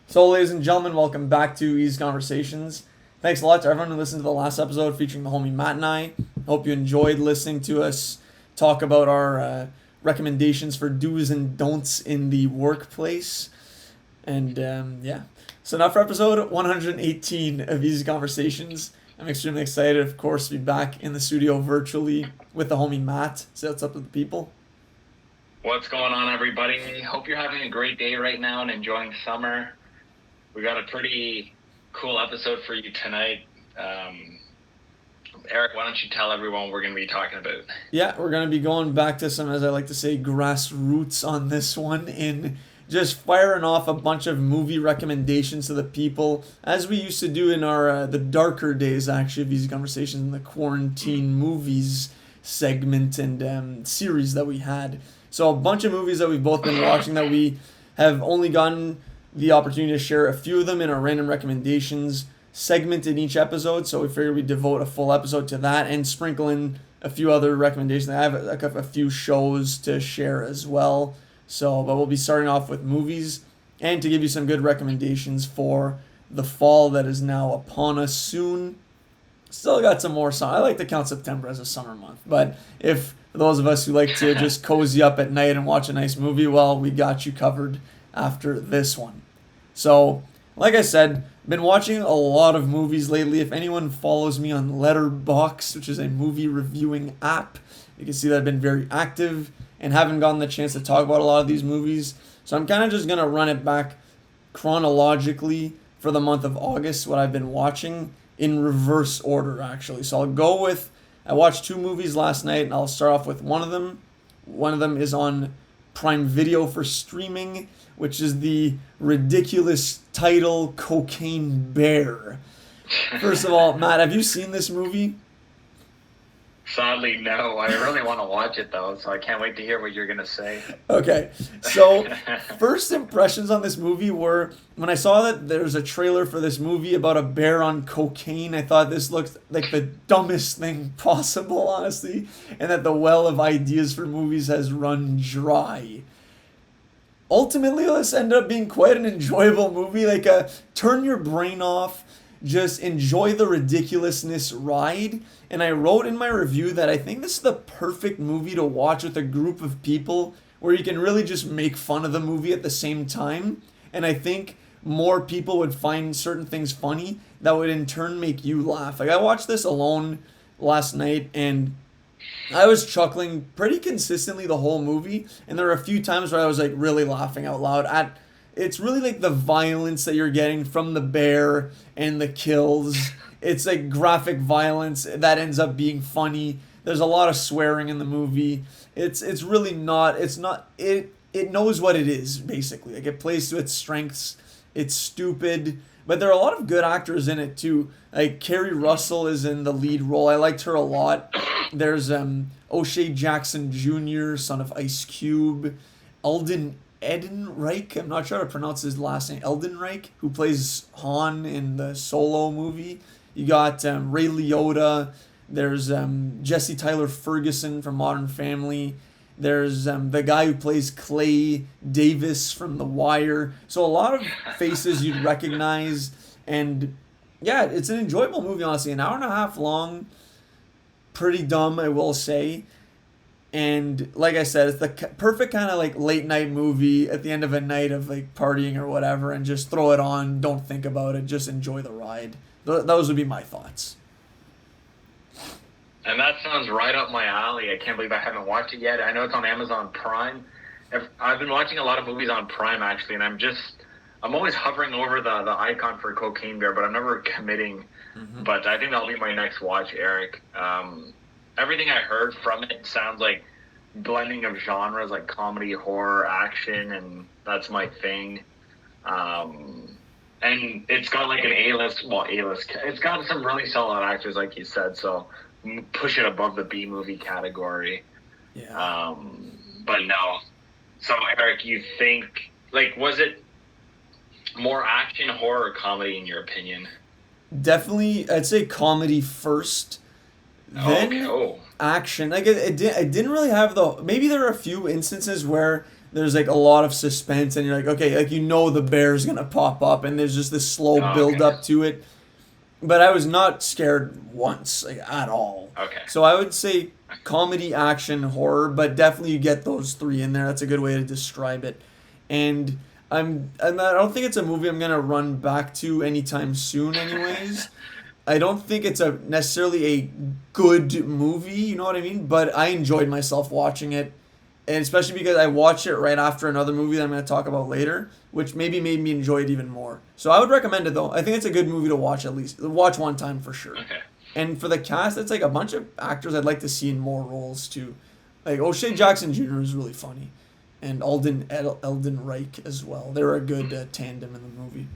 So, ladies and gentlemen, welcome back to Eazy Conversations. Thanks a lot to everyone who listened to the last episode featuring the homie Matt and I. Hope you enjoyed listening to us talk about our recommendations for do's and don'ts in the workplace. And yeah, so now for episode 118 of Eazy Conversations. I'm extremely excited, of course, to be back in the studio virtually with the homie Matt. Say what's up to the people. What's going on, everybody? Hope you're having a great day right now and enjoying summer. We got a pretty cool episode for you tonight. Eric, why don't you tell everyone what we're going to be talking about? Yeah, we're going to be going back to some, as I like to say, grassroots on this one in just firing off a bunch of movie recommendations to the people, as we used to do in our the darker days, actually, of Eazy Conversations in the quarantine movies segment and series that we had. So a bunch of movies that we've both been watching that we have only gotten the opportunity to share a few of them in our random recommendations segment in each episode. So we figured we'd devote a full episode to that and sprinkle in a few other recommendations. I have a few shows to share as well. So, but we'll be starting off with movies and to give you some good recommendations for the fall that is now upon us soon. Still got some more summer. I like to count September as a summer month, but if for those of us who like to just cozy up at night and watch a nice movie, well, we got you covered after this one. So, like I said, been watching a lot of movies lately. If anyone follows me on Letterboxd, which is a movie reviewing app, you can see that I've been very active and haven't gotten the chance to talk about a lot of these movies. So I'm kind of just going to run it back chronologically for the month of August, what I've been watching in reverse order, actually. So I'll go with, I watched two movies last night, and I'll start off with one of them. One of them is on Prime Video for streaming, which is the ridiculous title Cocaine Bear. First of all, Matt, have you seen this movie? Sadly, no. I really want to watch it, though, so I can't wait to hear what you're going to say. Okay, so first impressions on this movie were, when I saw that there's a trailer for this movie about a bear on cocaine, I thought this looked like the dumbest thing possible, honestly, and that the well of ideas for movies has run dry. Ultimately, this ended up being quite an enjoyable movie, like a turn your brain off, just enjoy the ridiculousness ride. And I wrote in my review that I think this is the perfect movie to watch with a group of people where you can really just make fun of the movie at the same time. And I think more people would find certain things funny that would in turn make you laugh. Like I watched this alone last night and I was chuckling pretty consistently the whole movie, and there were a few times where I was like really laughing out loud at it's really like the violence that you're getting from the bear and the kills. It's like graphic violence that ends up being funny. There's a lot of swearing in the movie. It's really not it knows what it is basically. Like it plays to its strengths. It's stupid, but there are a lot of good actors in it too. Like Kerry Russell is in the lead role. I liked her a lot. There's O'Shea Jackson Jr., son of Ice Cube, Alden Ehrenreich, I'm not sure how to pronounce his last name, Ehrenreich, who plays Han in the Solo movie. You got Ray Liotta. There's Jesse Tyler Ferguson from Modern Family. There's the guy who plays Clay Davis from The Wire. So a lot of faces you'd recognize. And yeah, it's an enjoyable movie, honestly. An hour and a half long. Pretty dumb, I will say. And like I said, it's the perfect kind of like late night movie at the end of a night of like partying or whatever, and just throw it on, don't think about it, just enjoy the ride. Those would be my thoughts. And that sounds right up my alley. I can't believe I haven't watched it yet. I know it's on Amazon Prime. I've been watching a lot of movies on Prime, actually, and I'm always hovering over the icon for Cocaine Bear, but I'm never committing. Mm-hmm. But I think that'll be my next watch, Eric. Everything I heard from it sounds like blending of genres, like comedy, horror, action, and that's my thing. And it's got like an A-list. It's got some really solid actors, like you said, so push it above the B-movie category. Yeah. But no. So, Eric, you think, like, was it more action, horror, or comedy in your opinion? Definitely, I'd say comedy first. Then action. Like it didn't really have maybe there are a few instances where there's like a lot of suspense, and you're like, okay, like the bear's gonna pop up, and there's just this slow Oh, build okay. up to it. But I was not scared once, like at all. Okay. So I would say comedy, action, horror, but definitely you get those three in there. That's a good way to describe it. And I don't think it's a movie I'm gonna run back to anytime soon. Anyways, I don't think it's a necessarily a good movie. You know what I mean? But I enjoyed myself watching it, and especially because I watched it right after another movie that I'm going to talk about later, which maybe made me enjoy it even more. So I would recommend it though. I think it's a good movie to watch at least. Watch one time for sure. Okay. And for the cast, it's like a bunch of actors I'd like to see in more roles too. Like O'Shea Jackson Jr. is really funny, and Eldon Reich as well. They were a good tandem in the movie.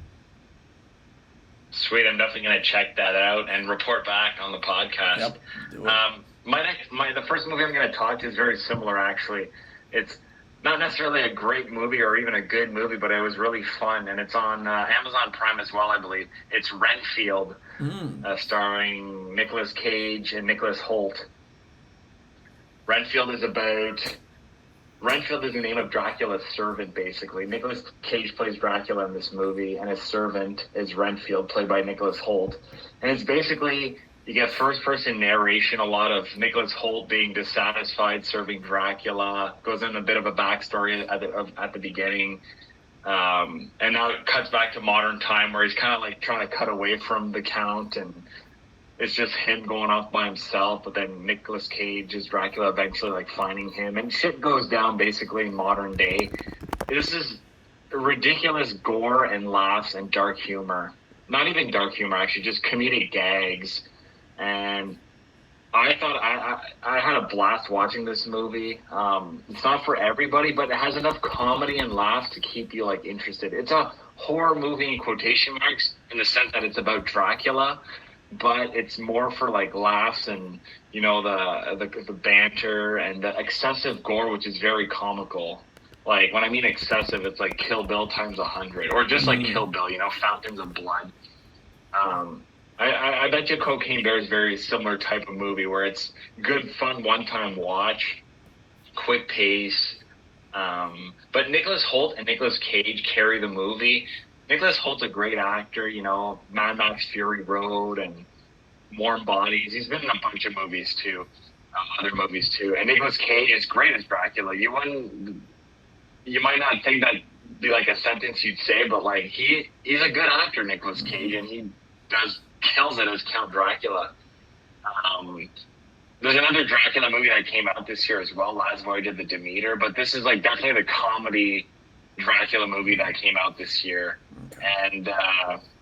Sweet. I'm definitely gonna check that out and report back on the podcast. Yep. Do it. The first movie I'm gonna talk to is very similar actually. It's not necessarily a great movie or even a good movie, but it was really fun, and it's on Amazon Prime as well, I believe. It's Renfield, starring Nicolas Cage and Nicholas Hoult. Renfield is the name of Dracula's servant, basically. Nicolas Cage plays Dracula in this movie, and his servant is Renfield, played by Nicholas Hoult. And it's basically, you get first-person narration, a lot of Nicholas Hoult being dissatisfied serving Dracula, goes in a bit of a backstory at the beginning. And now it cuts back to modern time where he's kind of like trying to cut away from the Count, and it's just him going off by himself, but then Nicolas Cage as Dracula eventually like finding him, and shit goes down basically in modern day. This is ridiculous gore and laughs and dark humor. Not even dark humor, actually, just comedic gags. And I thought I had a blast watching this movie. It's not for everybody, but it has enough comedy and laughs to keep you like interested. It's a horror movie in quotation marks in the sense that it's about Dracula, but it's more for like laughs and the banter and the excessive gore, which is very comical. Like when I mean excessive, it's like Kill Bill times 100, or just like Kill Bill, fountains of blood. I bet you Cocaine Bear is very similar type of movie where it's good fun one time watch, quick pace. But Nicholas Hoult and Nicolas Cage carry the movie. Nicholas Holt's a great actor, Mad Max Fury Road and Warm Bodies. He's been in a bunch of movies too, other movies too. And Nicolas Cage is great as Dracula. You might not think that'd be like a sentence you'd say, but like he's a good actor, Nicolas Cage, and he kills it as Count Dracula. There's another Dracula movie that came out this year as well. Laszlo did the Demeter, but this is like definitely the comedy Dracula movie that came out this year. Okay. And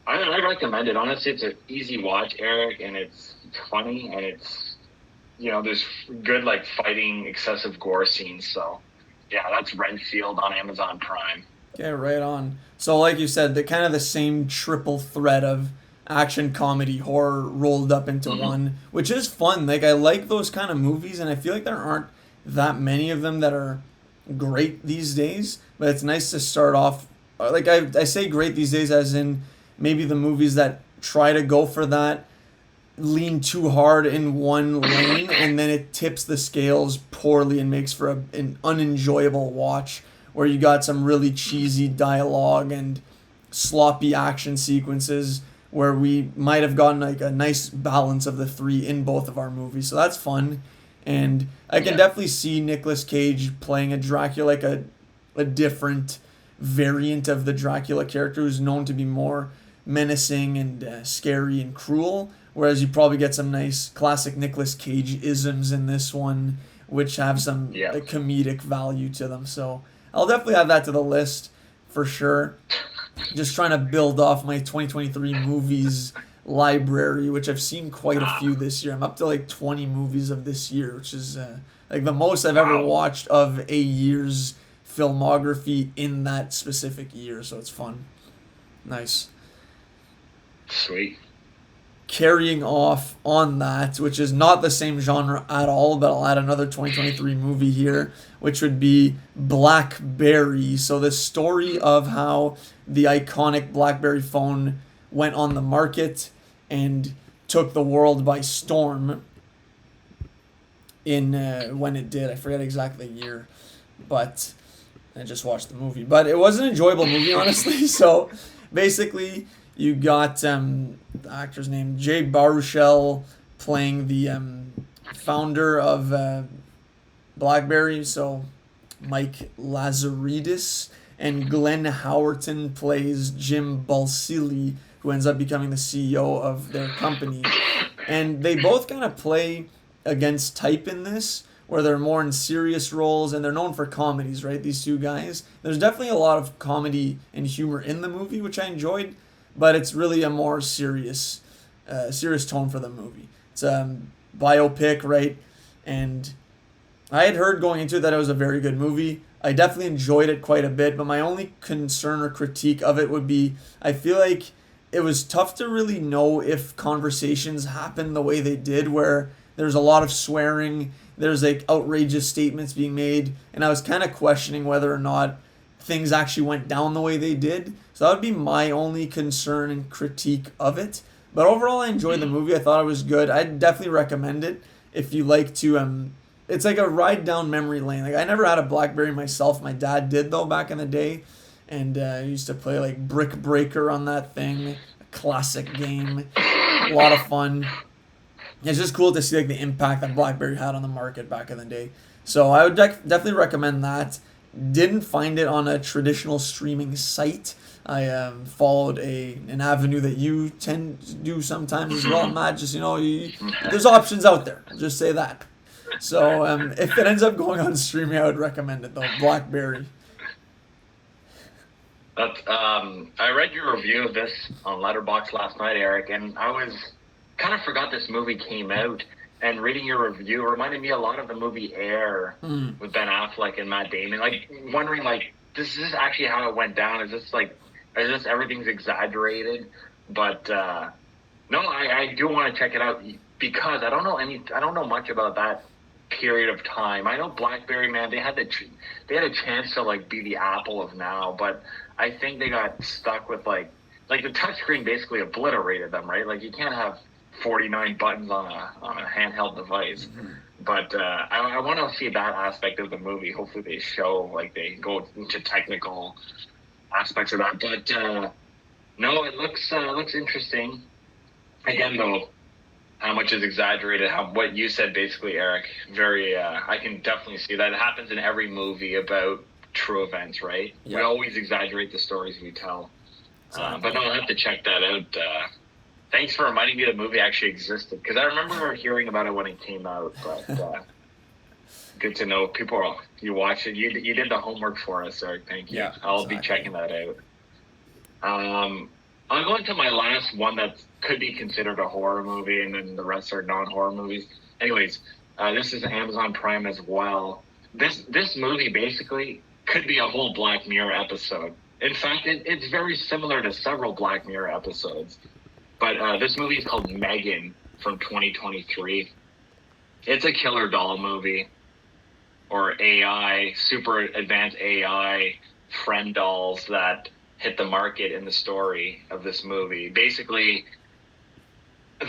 I recommend it. Honestly, it's an easy watch, Eric, and it's funny, and it's there's good like fighting, excessive gore scenes. So yeah, that's Renfield on Amazon Prime. Okay, right on. So like you said, the same triple threat of action, comedy, horror rolled up into one, which is fun. Like I like those kind of movies, and I feel like there aren't that many of them that are great these days, but it's nice to start off like I say great these days as in maybe the movies that try to go for that lean too hard in one lane and then it tips the scales poorly and makes for an unenjoyable watch, where you got some really cheesy dialogue and sloppy action sequences where we might have gotten like a nice balance of the three in both of our movies. So that's fun. And I can definitely see Nicolas Cage playing a Dracula, like a different variant of the Dracula character who's known to be more menacing and scary and cruel, whereas you probably get some nice classic Nicolas Cage isms in this one, which have some comedic value to them. So I'll definitely add that to the list for sure. Just trying to build off my 2023 movies library, which I've seen quite a few this year. I'm up to like 20 movies of this year, which is like the most I've ever watched of a year's filmography in that specific year. So it's fun. Nice. Sweet. Carrying off on that, which is not the same genre at all, but I'll add another 2023 movie here, which would be BlackBerry. So the story of how the iconic BlackBerry phone went on the market and took the world by storm in when it did. I forget exactly the year, but and just watched the movie. But it was an enjoyable movie, honestly. So basically, you got the actor's name, Jay Baruchel, playing the founder of BlackBerry. So Mike Lazaridis, and Glenn Howerton plays Jim Balsillie, who ends up becoming the CEO of their company. And they both kind of play against type in this, where they're more in serious roles, and they're known for comedies, right? These two guys. There's definitely a lot of comedy and humor in the movie, which I enjoyed, but it's really a more serious tone for the movie. It's a biopic, right? And I had heard going into it that it was a very good movie. I definitely enjoyed it quite a bit, but my only concern or critique of it would be I feel like it was tough to really know if conversations happened the way they did, where there's a lot of swearing, there's like outrageous statements being made, and I was kind of questioning whether or not things actually went down the way they did. So that would be my only concern and critique of it. But overall, I enjoyed the movie. I thought it was good. I'd definitely recommend it if you like to. It's like a ride down memory lane. Like, I never had a BlackBerry myself. My dad did though back in the day, and I used to play like Brick Breaker on that thing. A classic game, a lot of fun. It's just cool to see like the impact that BlackBerry had on the market back in the day. So I would definitely recommend that. Didn't find it on a traditional streaming site. I followed an avenue that you tend to do sometimes as well, Matt. Just there's options out there. I'll just say that. So if it ends up going on streaming, I would recommend it though. BlackBerry. I read your review of this on Letterboxd last night, Eric, and I was kind of forgot this movie came out. And reading your review reminded me a lot of the movie Air with Ben Affleck and Matt Damon. Like, wondering, like, is this actually how it went down? Is this everything's exaggerated? But no, I do want to check it out because I don't know much about that period of time. I know BlackBerry, man, they had a chance to like be the Apple of now, but I think they got stuck with like the touchscreen basically obliterated them, right? Like, you can't have 49 buttons on a handheld device. But I want to see that aspect of the movie. Hopefully they show, like, they go into technical aspects of that. But no, it looks interesting. Again, though, how much is exaggerated? What you said, basically, Eric. Very. I can definitely see that. It happens in every movie about true events, right? Yep. We always exaggerate the stories we tell. But no, I'll have to check that out. Thanks for reminding me the movie actually existed, because I remember hearing about it when it came out. But good to know you watch it. You did the homework for us, Eric. Thank you. Yeah, I'll be checking that out. I'm going to my last one that could be considered a horror movie, and then the rest are non-horror movies. Anyways, this is Amazon Prime as well. This movie basically could be a whole Black Mirror episode. In fact, it's very similar to several Black Mirror episodes. But this movie is called Megan from 2023. It's a killer doll movie, or AI, super advanced AI friend dolls that hit the market in the story of this movie. Basically,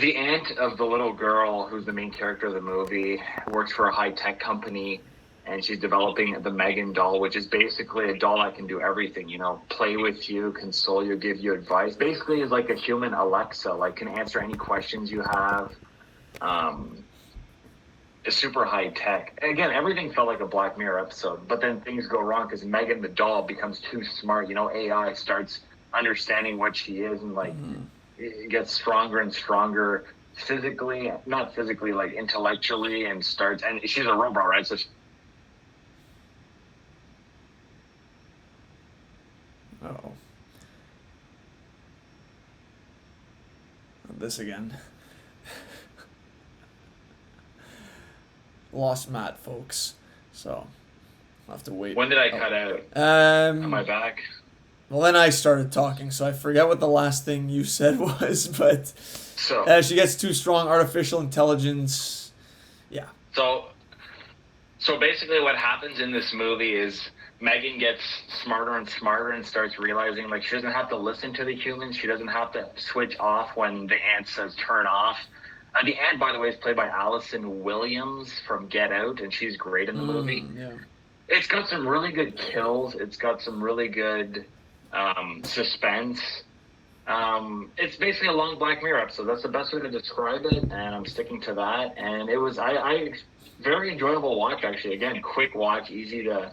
the aunt of the little girl, who's the main character of the movie, works for a high-tech company, and she's developing the Megan doll, which is basically a doll that can do everything, play with you, console you, give you advice. Basically, is like a human Alexa, like, can answer any questions you have. It's super high tech. Again, everything felt like a Black Mirror episode, but then things go wrong because Megan the doll becomes too smart. AI starts understanding what she is, and it gets stronger and stronger physically, not physically, like intellectually, and she's a robot, right? So Uh-oh. This again. Lost Matt, folks. So I'll have to wait. When did I cut out? Am I back? Well, then I started talking, so I forget what the last thing you said was, but she gets too strong, artificial intelligence. Yeah. So basically what happens in this movie is Megan gets smarter and smarter and starts realizing, like, she doesn't have to listen to the humans. She doesn't have to switch off when the aunt says turn off. The aunt, by the way, is played by Allison Williams from Get Out, and she's great in the movie. Yeah. It's got some really good kills. It's got some really good suspense. It's basically a long Black Mirror episode. That's the best way to describe it, and I'm sticking to that. And it was I very enjoyable watch actually. Again, quick watch, easy to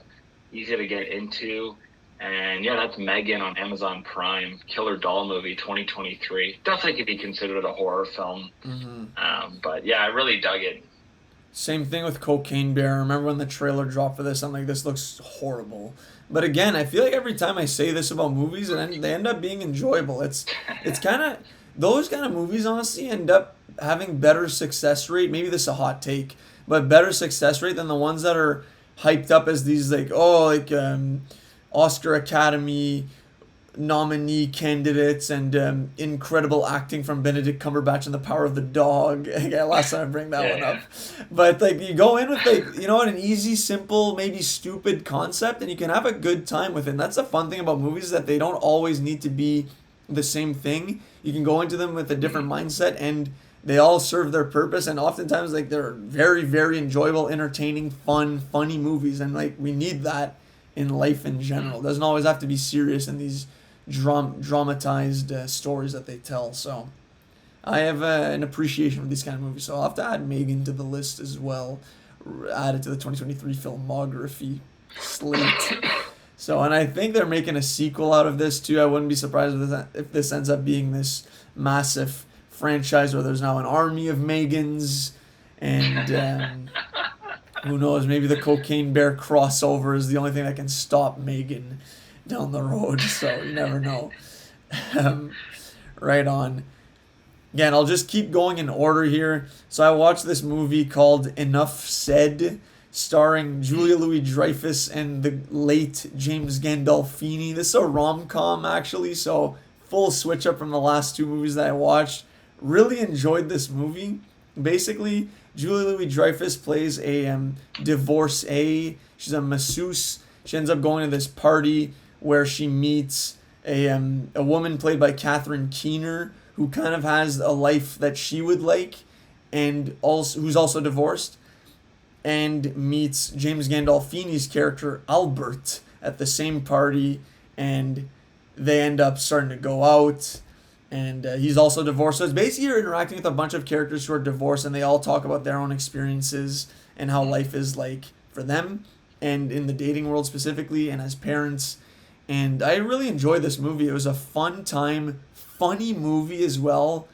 get into. And yeah, that's Megan on Amazon Prime, Killer Doll movie, 2023. Definitely could be considered a horror film. But yeah, I really dug it. Same thing with Cocaine Bear. I remember when the trailer dropped for this, I'm like, this looks horrible. But again, I feel like every time I say this about movies, they end up being enjoyable. It's kind of those kind of movies, honestly, end up having better success rate. Maybe this is a hot take, but better success rate than the ones that are hyped up as these like Oscar Academy nominee candidates and incredible acting from Benedict Cumberbatch in The Power of the Dog. Yeah, last time I bring that one up. But like you go in with like an easy, simple, maybe stupid concept, and you can have a good time with it. And that's the fun thing about movies, that they don't always need to be the same thing. You can go into them with a different mindset, and they all serve their purpose. And oftentimes, like, they're very, very enjoyable, entertaining, fun, funny movies. And like we need that in life in general. It doesn't always have to be serious in these dramatized stories that they tell. So I have an appreciation for these kind of movies. So I'll have to add Megan to the list as well. Add it to the 2023 filmography slate. So, and I think they're making a sequel out of this too. I wouldn't be surprised if this ends up being this massive franchise where there's now an army of Megans, and who knows, maybe the Cocaine Bear crossover is the only thing that can stop Megan down the road. So you never know. Right on. Again, I'll just keep going in order here. So I watched this movie called Enough Said, starring Julia Louis-Dreyfus and the late James Gandolfini. This is a rom-com, actually, so full switch up from the last two movies that I watched. Really enjoyed this movie. Basically, Julia Louis-Dreyfus plays a divorcee. She's a masseuse. She ends up going to this party where she meets a woman played by Catherine Keener, who kind of has a life that she would like, and also who's also divorced, and meets James Gandolfini's character Albert at the same party, and they end up starting to go out, and he's also divorced. So it's basically you're interacting with a bunch of characters who are divorced, and they all talk about their own experiences and how life is like for them, and in the dating world specifically, and as parents. And I really enjoyed this movie. It was a fun time, funny movie as well.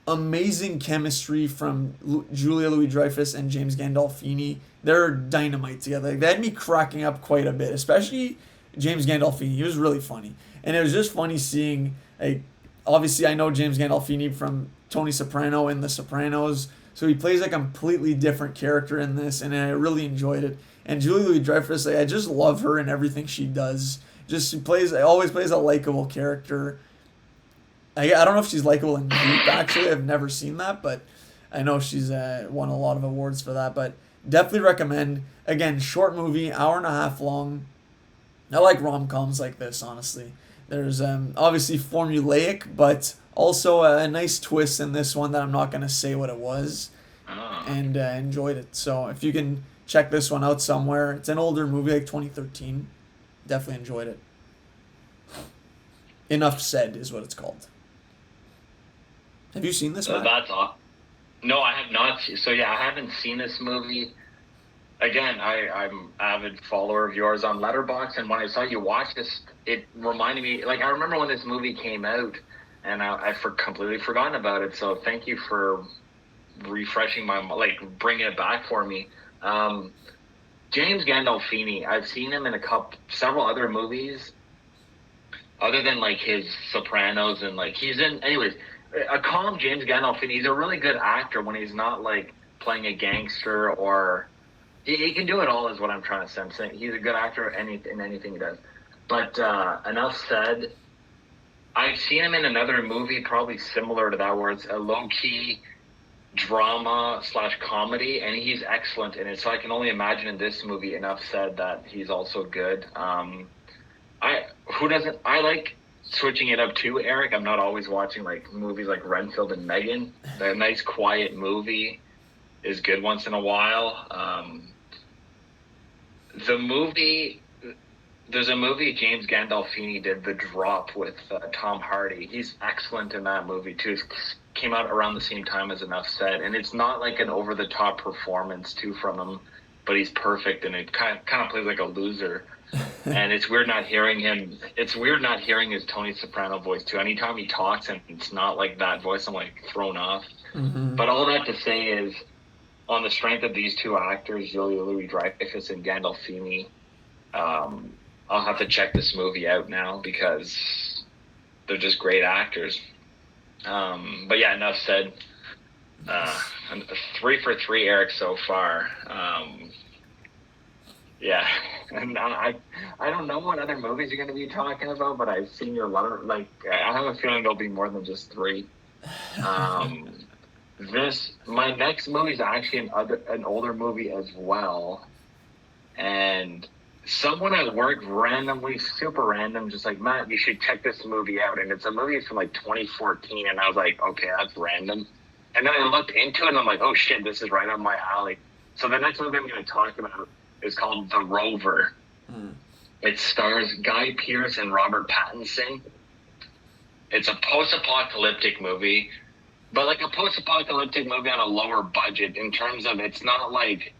Amazing chemistry from Julia Louis-Dreyfus and James Gandolfini. They're dynamite together. They had me cracking up quite a bit, especially James Gandolfini. He was really funny. And it was just funny seeing, like, obviously I know James Gandolfini from Tony Soprano in The Sopranos, so he plays a completely different character in this, and I really enjoyed it. And Julia Louis-Dreyfus, I just love her in everything she does. She always plays a likable character. I don't know if she's likable in Veep, actually. I've never seen that, but I know she's won a lot of awards for that. But definitely recommend. Again, short movie, hour and a half long. I like rom-coms like this, honestly. There's obviously formulaic, but also a nice twist in this one that I'm not going to say what it was. And enjoyed it. So if you can check this one out somewhere. It's an older movie, like 2013. Definitely enjoyed it. Enough Said is what it's called. Have you seen this one? That's awesome. No, I have not. So yeah, I haven't seen this movie. Again, I'm an avid follower of yours on Letterboxd, and when I saw you watch this, it reminded me. Like, I remember when this movie came out, and I completely forgotten about it. So thank you for refreshing bringing it back for me. James Gandolfini, I've seen him in several other movies, other than like his Sopranos, and like he's in. Anyways, a calm James Gandolfini. He's a really good actor when he's not like playing a gangster, or he can do it all. Is what I'm trying to say. I'm saying he's a good actor in anything he does. But enough said. I've seen him in another movie, probably similar to that, where it's a low key drama / comedy, and he's excellent in it. So I can only imagine in this movie, Enough Said, that he's also good. I like switching it up too, Eric. I'm not always watching like movies like Renfield and Megan. A nice quiet movie is good once in a while. the movie. There's a movie James Gandolfini did, The Drop, with Tom Hardy. He's excellent in that movie too. It came out around the same time as Enough Said, and it's not like an over the top performance too from him, but he's perfect, and it kind of plays like a loser. And it's weird not hearing him. It's weird not hearing his Tony Soprano voice too. Anytime he talks and it's not like that voice, I'm like thrown off. Mm-hmm. But all that to say is, on the strength of these two actors, Julia Louis-Dreyfus and Gandolfini, I'll have to check this movie out now because they're just great actors. But yeah, enough said. 3 for 3, Eric, so far. Yeah, and I don't know what other movies you're going to be talking about, but I've seen your letter. Like, I have a feeling there'll be more than just 3. My next movie is actually an older movie as well, and someone at work randomly, super random, just like, Matt, you should check this movie out. And it's a movie from like 2014, and I was like, okay, that's random. And then I looked into it, and I'm like, oh shit, this is right up my alley. So the next movie I'm going to talk about is called The Rover. It stars Guy Pearce and Robert Pattinson. It's a post-apocalyptic movie, but like a post-apocalyptic movie on a lower budget in terms of it's not like,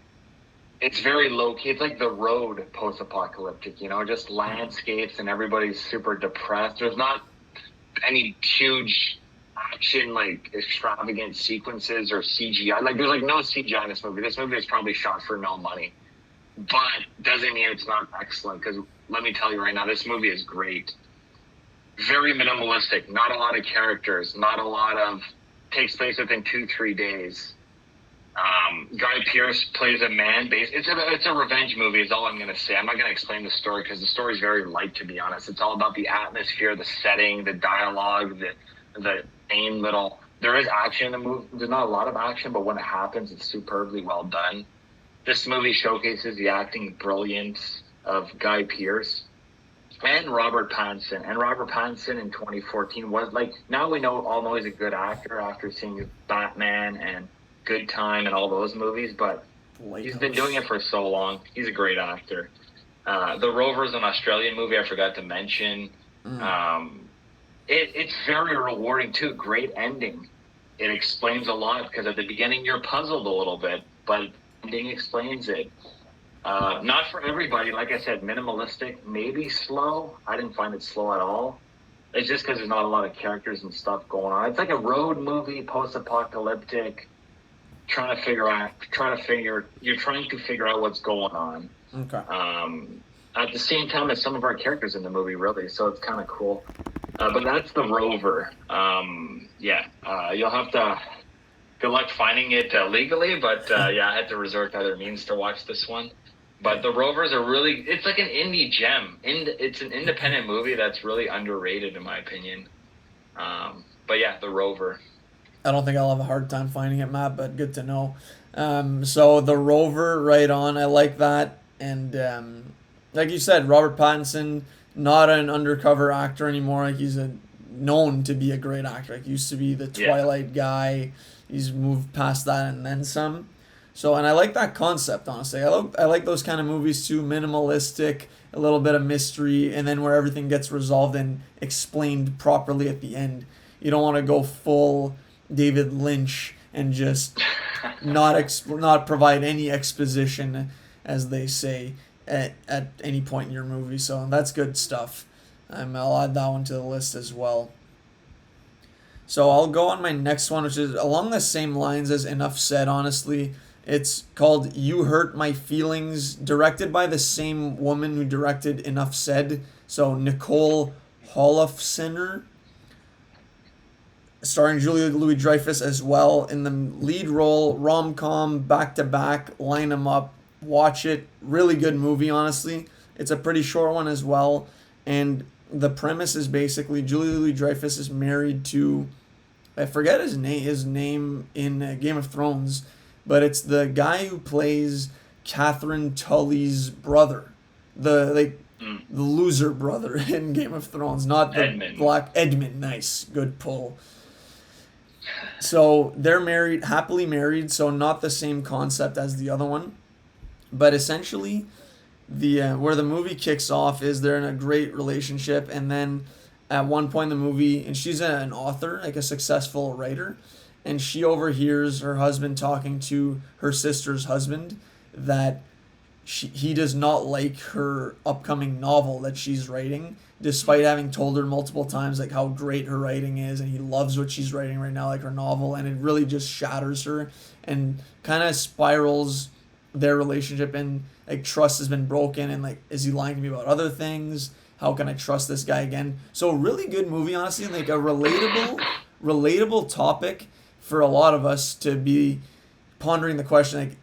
it's very low-key. It's like The Road post-apocalyptic, just landscapes and everybody's super depressed. There's not any huge action, like extravagant sequences or CGI. Like, there's like no CGI in this movie. This movie is probably shot for no money. But doesn't mean it's not excellent, because let me tell you right now, this movie is great. Very minimalistic, not a lot of characters, takes place within 2-3 days. Guy Pearce plays a man based. It's a revenge movie is all I'm going to say. I'm not going to explain the story because the story is very light, to be honest. It's all about the atmosphere, the setting, the dialogue, the same little. There is action in the movie. There's not a lot of action, but when it happens, it's superbly well done. This movie showcases the acting brilliance of Guy Pearce and Robert Pattinson. And Robert Pattinson in 2014 was like, now we all know he's a good actor after seeing Batman and Good Time and all those movies, but he's been doing it for so long. He's a great actor. The Rover is an Australian movie I forgot to mention. It's very rewarding too. Great ending. It explains a lot because at the beginning you're puzzled a little bit, but ending explains it. Not for everybody. Like I said, minimalistic, maybe slow. I didn't find it slow at all. It's just because there's not a lot of characters and stuff going on. It's like a road movie, post-apocalyptic, you're trying to figure out what's going on. Okay. At the same time as some of our characters in the movie, really. So it's kind of cool. But that's The Rover. You'll have to good luck finding it legally, but I had to resort to other means to watch this one. But The Rover's it's like an indie gem. It's an independent movie that's really underrated in my opinion. The Rover. I don't think I'll have a hard time finding it, Matt, but good to know. So The Rover, right on. I like that. And like you said, Robert Pattinson, not an undercover actor anymore. Like he's known to be a great actor. Like he used to be the Twilight guy. He's moved past that and then some. So, and I like that concept, honestly. I like those kind of movies too, minimalistic, a little bit of mystery, and then where everything gets resolved and explained properly at the end. You don't want to go full David Lynch and just not provide any exposition, as they say, at any point in your movie. So that's good stuff. I'll add that one to the list as well. So I'll go on my next one, which is along the same lines as Enough Said, honestly. It's called You Hurt My Feelings, directed by the same woman who directed Enough Said. So Nicole Holofcener, starring Julia Louis-Dreyfus as well in the lead role, rom-com, back-to-back, line them up, watch it. Really good movie, honestly. It's a pretty short one as well. And the premise is basically Julia Louis-Dreyfus is married to, I forget his name in Game of Thrones, but it's the guy who plays Catherine Tully's brother, the loser brother in Game of Thrones, not the Edmund. Nice, good pull. So they're married, happily married, so not the same concept as the other one, but essentially the where the movie kicks off is they're in a great relationship, and then at one point in the movie, and she's an author, like a successful writer, and she overhears her husband talking to her sister's husband that he does not like her upcoming novel that she's writing, despite having told her multiple times like how great her writing is, and he loves what she's writing right now, like her novel, and it really just shatters her and kind of spirals their relationship, and like trust has been broken, and like, is he lying to me about other things? How can I trust this guy again? So really good movie, honestly, and like a relatable topic for a lot of us to be pondering the question, like,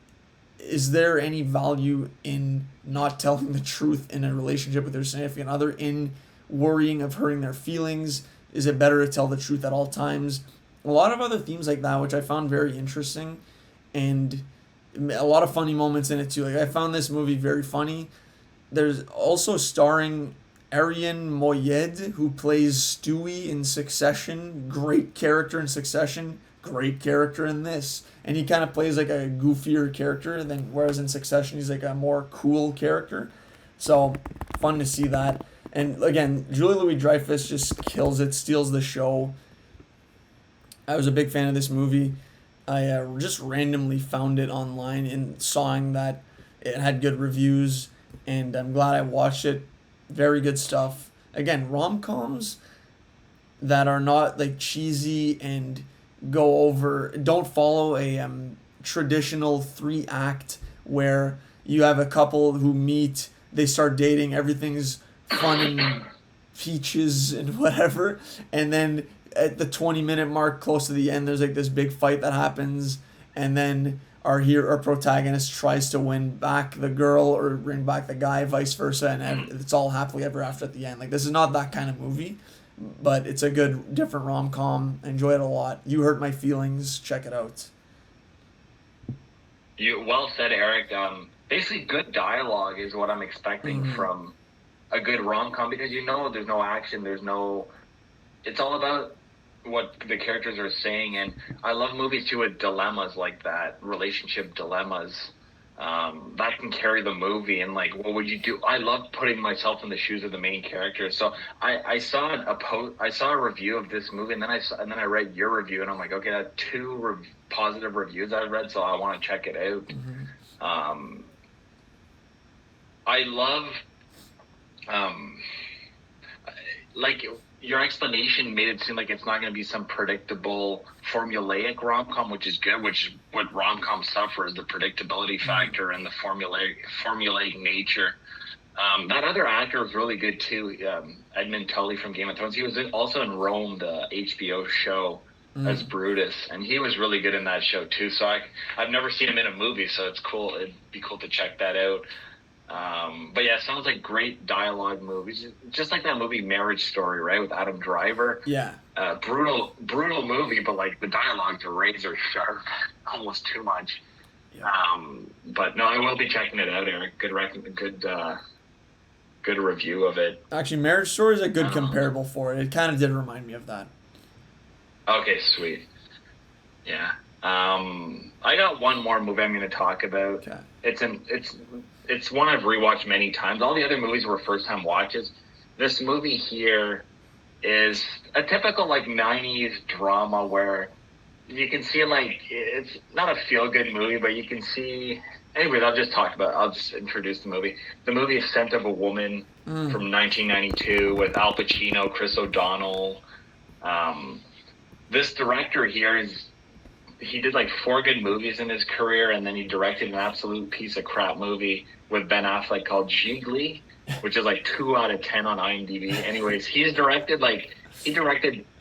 is there any value in not telling the truth in a relationship with your significant other, in worrying of hurting their feelings? Is it better to tell the truth at all times? A lot of other themes like that, which I found very interesting, and a lot of funny moments in it too. Like, I found this movie very funny. There's also starring Arian Moayed, who plays Stewie in Succession. Great character in Succession. Great character in this. And he kind of plays like a goofier character than, whereas in Succession he's like a more cool character. So fun to see that. And again, Julia Louis-Dreyfus just kills it, steals the show. I was a big fan of this movie. I just randomly found it online and saw that it had good reviews, and I'm glad I watched it. Very good stuff. Again, rom-coms that are not like cheesy and don't follow a traditional 3-act where you have a couple who meet, they start dating, everything's fun and peaches and whatever, and then at the 20-minute mark close to the end there's like this big fight that happens, and then our protagonist tries to win back the girl or bring back the guy, vice versa, and it's all happily ever after at the end. Like, this is not that kind of movie, but it's a good, different rom-com. I enjoy it a lot. You Hurt My Feelings. Check it out. You well said, Eric. Basically, good dialogue is what I'm expecting from a good rom-com, because there's no action, it's all about what the characters are saying, and I love movies too with dilemmas like that, relationship dilemmas. That can carry the movie, and like, what would you do? I love putting myself in the shoes of the main character. So I saw a review of this movie, and then I read your review, and I'm like, okay, that's two positive reviews I read, so I want to check it out. I love, like, your explanation made it seem like it's not going to be some predictable, formulaic rom-com, which is good, which is what rom-com suffers, the predictability factor and the formulaic nature. That other actor was really good too, Edmund Tully from Game of Thrones. He was also in Rome, the HBO show, as Brutus, and he was really good in that show too. So I've never seen him in a movie, so it's cool. It'd be cool to check that out. But yeah, it sounds like great dialogue movies, just like that movie Marriage Story, right, with Adam Driver. Yeah. Brutal movie, but like the dialogues are razor sharp, almost too much. Yeah. But no, I will be checking it out, Eric. Good review of it. Actually, Marriage Story is a good comparable for it. It kind of did remind me of that. Okay, sweet. Yeah. I got one more movie I'm going to talk about. Okay. It's one I've rewatched many times. All the other movies were first-time watches. This movie here is a typical like 90s drama where you can see, like, it's not a feel-good movie, but you can see. Anyways, I'll just introduce the movie. The movie is Scent of a Woman from 1992 with Al Pacino, Chris O'Donnell. This director here he did like 4 good movies in his career, and then he directed an absolute piece of crap movie with Ben Affleck called Gigli, which is like 2 out of 10 on IMDb. Anyways, he directed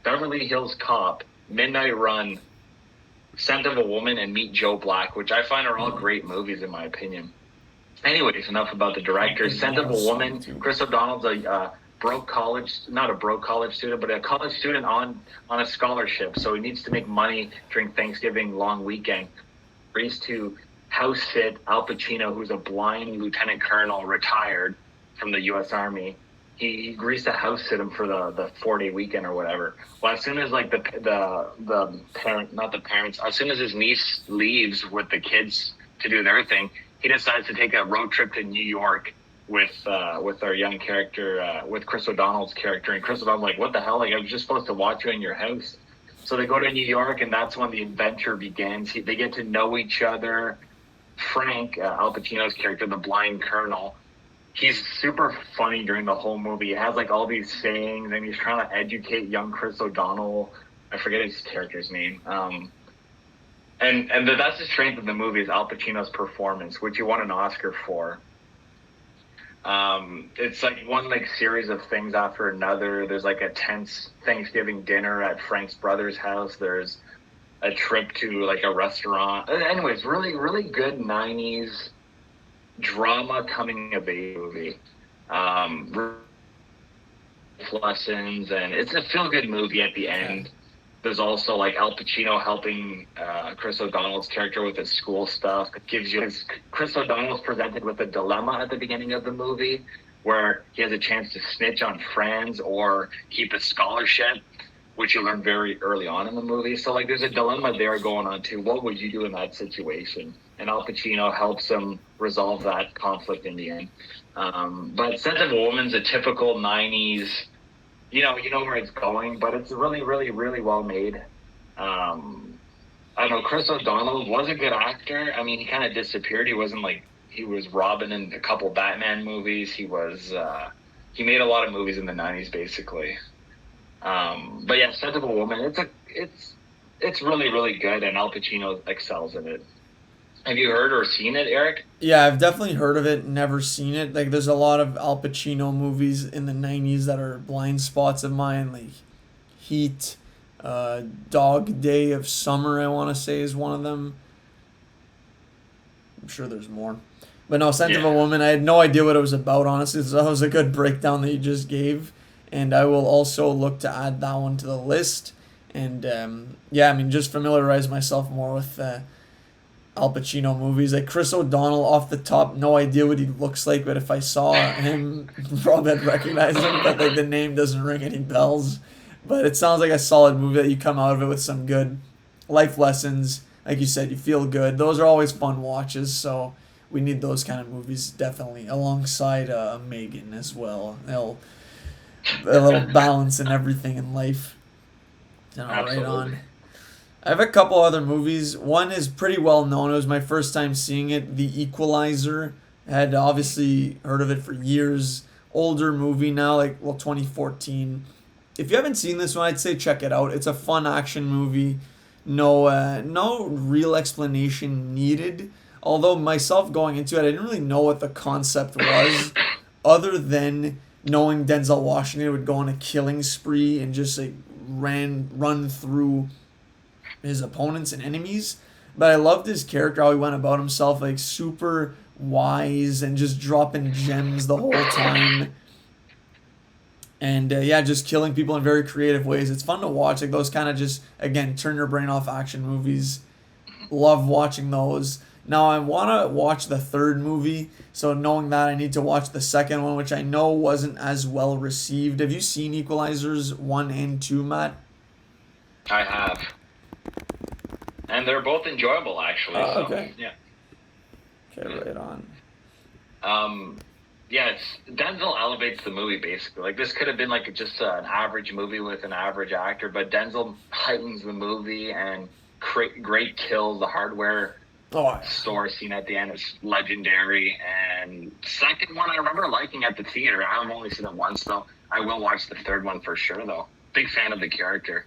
Beverly Hills Cop, Midnight Run, Scent of a Woman, and Meet Joe Black, which I find are all great movies in my opinion. Anyways, enough about the director. Scent of a Woman, Chris O'Donnell's a not a broke college student, but a college student on a scholarship. So he needs to make money during Thanksgiving long weekend. He agrees to house sit Al Pacino, who's a blind lieutenant colonel retired from the U.S. Army. He agrees to house sit him for the 4-day weekend or whatever. Well, as soon as like as soon as his niece leaves with the kids to do their thing, he decides to take a road trip to New York with our young character, with Chris O'Donnell's character, and Chris O'Donnell's like, "What the hell? Like, I was just supposed to watch you in your house." So they go to New York, and that's when the adventure begins. They get to know each other. Frank, Al Pacino's character, the blind colonel, he's super funny during the whole movie. He has like all these sayings, and he's trying to educate young Chris O'Donnell. I forget his character's name. And that's the strength of the movie is Al Pacino's performance, which he won an Oscar for. It's like one like series of things after another. There's like a tense Thanksgiving dinner at Frank's brother's house. There's a trip to like a restaurant. Anyways, really good 90s drama coming of age movie. Lessons, and it's a feel good movie at the end. There's also like Al Pacino helping Chris O'Donnell's character with his school stuff. It gives you Chris O'Donnell's presented with a dilemma at the beginning of the movie where he has a chance to snitch on friends or keep a scholarship, which you learn very early on in the movie. So like there's a dilemma there going on too. What would you do in that situation? And Al Pacino helps him resolve that conflict in the end. But Sense of a Woman's a typical 90s, you know where it's going, but it's really well made. I don't know, Chris O'Donnell was a good actor. I mean, he kind of disappeared. He wasn't like, he was Robin in a couple Batman movies. He made a lot of movies in the 90s basically. But yeah, Sense of a Woman, it's really good, and Al Pacino excels in it. Have you heard or seen it, Eric? Yeah, I've definitely heard of it, never seen it. Like, there's a lot of Al Pacino movies in the 90s that are blind spots of mine, like Heat, Dog Day of Summer, I want to say, is one of them. I'm sure there's more. But no, Scent of a Woman, I had no idea what it was about, honestly, so that was a good breakdown that you just gave. And I will also look to add that one to the list. And, I mean, just familiarize myself more with Al Pacino movies. Like Chris O'Donnell, off the top, no idea what he looks like, but if I saw him, probably I'd recognize him, but like the name doesn't ring any bells. But it sounds like a solid movie that you come out of it with some good life lessons. Like you said, you feel good. Those are always fun watches, so we need those kind of movies definitely alongside Megan as well. They'll a little balance in everything in life. Right on. I have a couple other movies. One is pretty well known. It was my first time seeing it. The Equalizer. I had obviously heard of it for years. Older movie now, 2014. If you haven't seen this one, I'd say check it out. It's a fun action movie. No real explanation needed. Although myself going into it, I didn't really know what the concept was, other than knowing Denzel Washington would go on a killing spree and just run through his opponents and enemies. But I loved his character, how he went about himself, super wise and just dropping gems the whole time. And just killing people in very creative ways. It's fun to watch. Like those kind of just, again, turn your brain off action movies. Love watching those. Now I want to watch the third movie, so knowing that I need to watch the second one, which I know wasn't as well received. Have you seen Equalizers 1 and 2, Matt? I have. And they're both enjoyable, actually. Okay. Yeah. Okay, right on. Denzel elevates the movie, basically. Like, this could have been, just an average movie with an average actor, but Denzel heightens the movie, and great kills. The hardware store scene at the end is legendary. And second one, I remember liking at the theater. I've only seen it once, though. I will watch the third one for sure, though. Big fan of the character.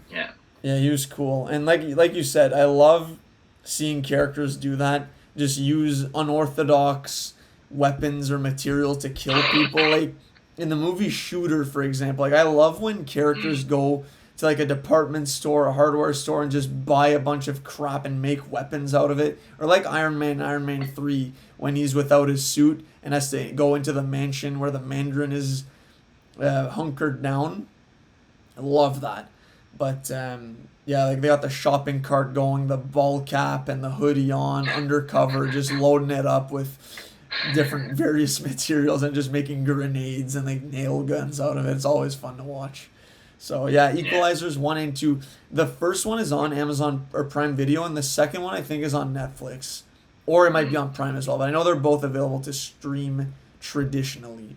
Yeah. Yeah, he was cool. And like you said, I love seeing characters do that. Just use unorthodox weapons or materials to kill people. Like in the movie Shooter, for example, I love when characters go to a department store, a hardware store, and just buy a bunch of crap and make weapons out of it. Or like Iron Man 3, when he's without his suit and has to go into the mansion where the Mandarin is hunkered down. I love that. But, they got the shopping cart going, the ball cap and the hoodie on, undercover, just loading it up with different various materials and just making grenades and, nail guns out of it. It's always fun to watch. So, Equalizers 1 and 2. The first one is on Amazon or Prime Video, and the second one, I think, is on Netflix. or it might be on Prime as well. But I know they're both available to stream traditionally.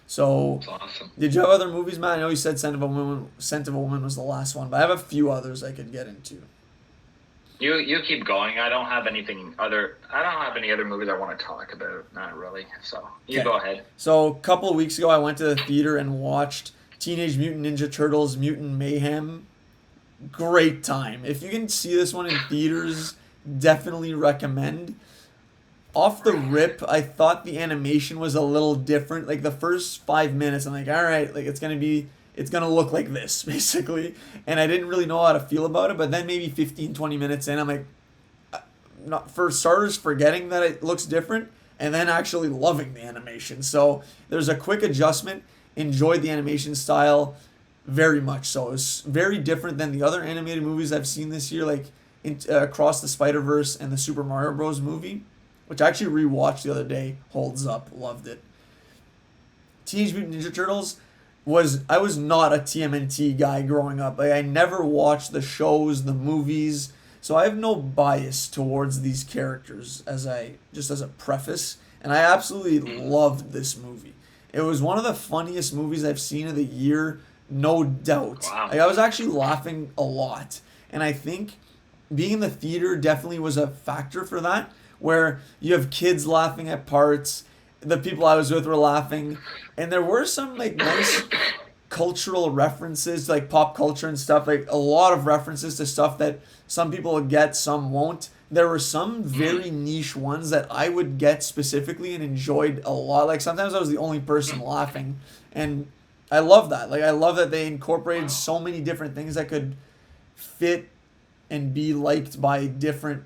So, That's awesome. did you have other movies, Matt? I know you said Scent of a Woman was the last one, but I have a few others I could get into. You keep going. I don't have any other movies I want to talk about. Not really. So you go ahead. So a couple of weeks ago, I went to the theater and watched Teenage Mutant Ninja Turtles: Mutant Mayhem. Great time. If you can see this one in theaters, definitely recommend. Off the rip, I thought the animation was a little different. Like the first 5 minutes, I'm like, all right, like it's gonna look like this, basically. And I didn't really know how to feel about it, but then maybe 15, 20 minutes in, I'm like, not for starters, forgetting that it looks different, and then actually loving the animation. So there's a quick adjustment. Enjoyed the animation style very much so. It's very different than the other animated movies I've seen this year, like Across the Spider-Verse and the Super Mario Bros. Movie, which I actually rewatched the other day. Holds up. Loved it. Teenage Mutant Ninja Turtles I was not a TMNT guy growing up. Like, I never watched the shows, the movies, so I have no bias towards these characters as a preface, and I absolutely loved this movie. It was one of the funniest movies I've seen of the year, no doubt. Wow. Like, I was actually laughing a lot, and I think being in the theater definitely was a factor for that, where you have kids laughing at parts, the people I was with were laughing, and there were some like nice cultural references, like pop culture and stuff, like a lot of references to stuff that some people would get, some won't. There were some very niche ones that I would get specifically and enjoyed a lot. Like sometimes I was the only person laughing, and I love that. Like I love that they incorporated so many different things that could fit and be liked by different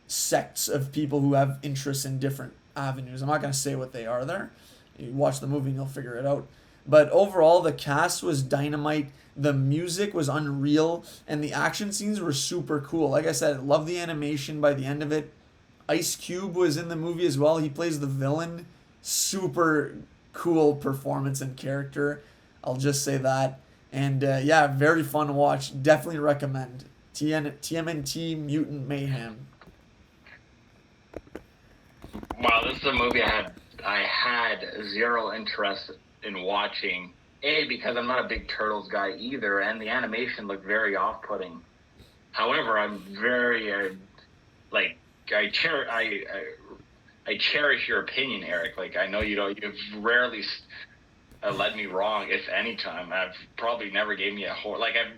sects of people who have interests in different avenues. I'm not going to say what they are there. You watch the movie and you'll figure it out. But overall, the cast was dynamite. The music was unreal. And the action scenes were super cool. Like I said, I love the animation by the end of it. Ice Cube was in the movie as well. He plays the villain. Super cool performance and character. I'll just say that. And yeah, very fun to watch. Definitely recommend. TMNT Mutant Mayhem. Wow, this is a movie I had zero interest in watching. Because I'm not a big Turtles guy either, and the animation looked very off-putting. However, I'm very I cherish your opinion, Eric. Like I know you've rarely led me wrong, if any time. I've probably never gave me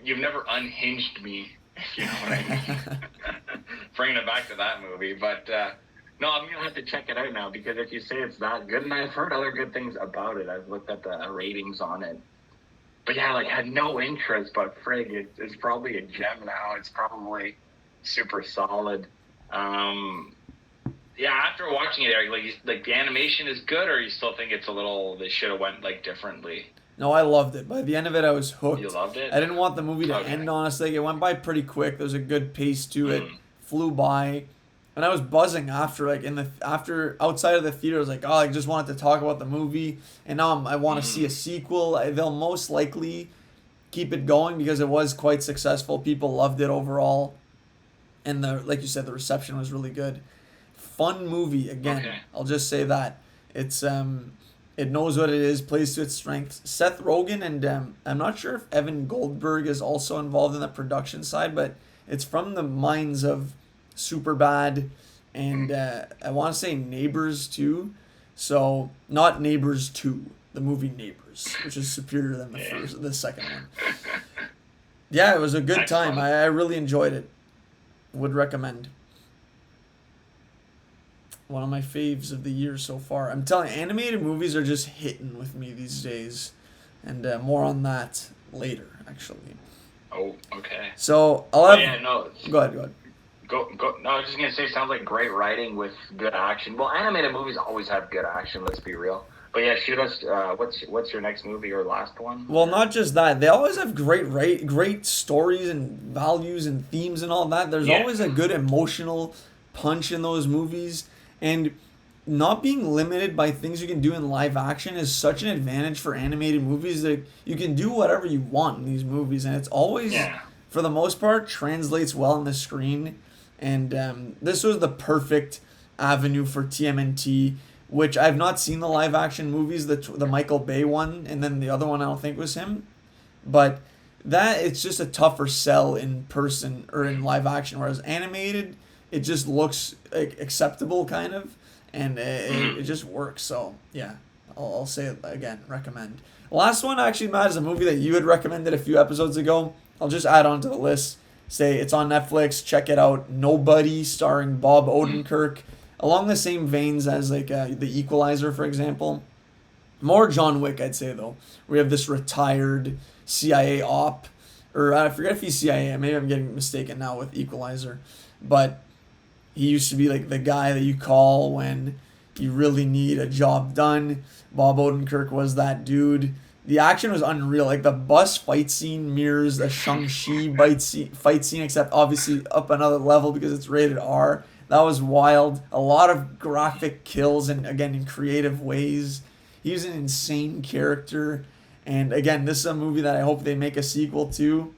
you've never unhinged me. If you know what I mean. Bringing it back to that movie, but. No, I'm going to have to check it out now because if you say it's that good, and I've heard other good things about it. I've looked at the ratings on it. But yeah, I had no interest, but frig, it's probably a gem now. It's probably super solid. Yeah, after watching it, Eric, like the animation is good, or you still think it's a little, they should have went differently? No, I loved it. By the end of it, I was hooked. You loved it? I didn't want the movie to end, honestly. It went by pretty quick. There was a good pace to it. Flew by. And I was buzzing after, outside of the theater, I was like, oh, I just wanted to talk about the movie. And now I want to see a sequel. They'll most likely keep it going because it was quite successful. People loved it overall. And like you said, the reception was really good. Fun movie, again. Okay. I'll just say that. It's it knows what it is, plays to its strengths. Seth Rogen and I'm not sure if Evan Goldberg is also involved in the production side, but it's from the minds of Superbad and I want to say Neighbors too. So not Neighbors 2, the movie Neighbors, which is superior than the second one. Yeah, it was a good time. I really enjoyed it. Would recommend. One of my faves of the year so far. I'm telling you, animated movies are just hitting with me these days. And more on that later, actually. Oh, okay. So I'll have... yeah, no. Go ahead. Go. No, I was just going to say, it sounds like great writing with good action. Well, animated movies always have good action, let's be real. But yeah, shoot us, what's your next movie or last one? Well, not just that. They always have great stories and values and themes and all that. There's always a good emotional punch in those movies. And not being limited by things you can do in live action is such an advantage for animated movies that you can do whatever you want in these movies. And it's always, for the most part, translates well on the screen. And this was the perfect avenue for TMNT, which I've not seen the live action movies, the Michael Bay one, and then the other one I don't think was him. But that it's just a tougher sell in person or in live action, whereas animated, it just looks like, acceptable kind of, and it just works. So yeah, I'll say it again, recommend. Last one actually, Matt, is a movie that you had recommended a few episodes ago. I'll just add on to the list. Say it's on Netflix. Check it out. Nobody, starring Bob Odenkirk. Along the same veins as like The Equalizer, for example. More John Wick, I'd say though. We have this retired CIA op, or I forget if he's CIA. Maybe I'm getting mistaken now with Equalizer, but he used to be like the guy that you call when you really need a job done. Bob Odenkirk was that dude. The action was unreal. Like the bus fight scene mirrors the Shang-Chi fight scene, except obviously up another level because it's rated R. That was wild. A lot of graphic kills, and again in creative ways. He was an insane character. And again, this is a movie that I hope they make a sequel to,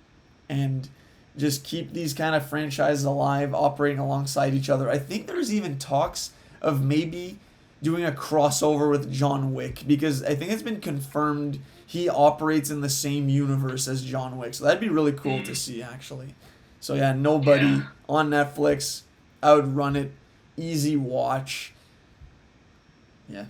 and just keep these kind of franchises alive, operating alongside each other. I think there's even talks of maybe doing a crossover with John Wick, because I think it's been confirmed he operates in the same universe as John Wick. So that'd be really cool to see, actually. So yeah, Nobody on Netflix. I would run it. Easy watch. Yeah.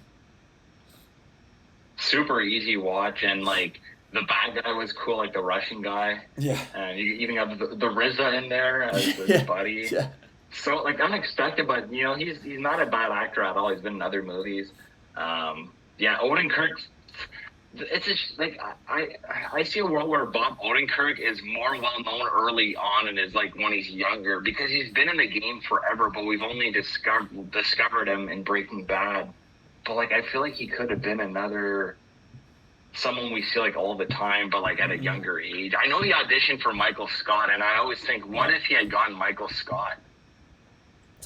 Super easy watch, and like the bad guy was cool, like the Russian guy. Yeah. And you even have the RZA in there as his buddy. Yeah. So like unexpected, but he's not a bad actor at all. He's been in other movies. Odenkirk. It's just like I see a world where Bob Odenkirk is more well known early on, and is like when he's younger, because he's been in the game forever, but we've only discovered him in Breaking Bad. But like I feel like he could have been someone we see like all the time, but like at a younger age. I know he auditioned for Michael Scott, and I always think, what if he had gotten Michael Scott?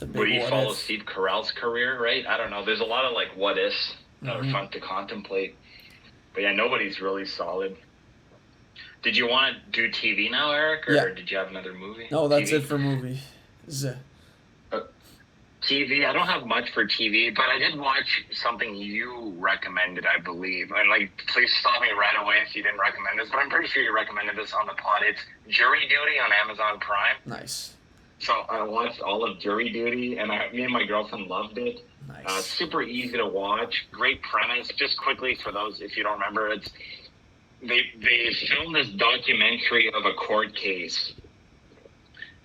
Would he follow Steve Carell's career, right? I don't know. There's a lot of like what ifs that are fun to contemplate. But yeah, Nobody's really solid. Did you want to do TV now, Eric, or did you have another movie? No, that's TV? it for movie. TV, I don't have much for TV, but I did watch something you recommended, I believe. And like, please stop me right away if you didn't recommend this, but I'm pretty sure you recommended this on the pod. It's Jury Duty on Amazon Prime. Nice. So I watched all of Jury Duty, and me and my girlfriend loved it. Nice. Super easy to watch. Great premise. Just quickly for those, if you don't remember, they filmed this documentary of a court case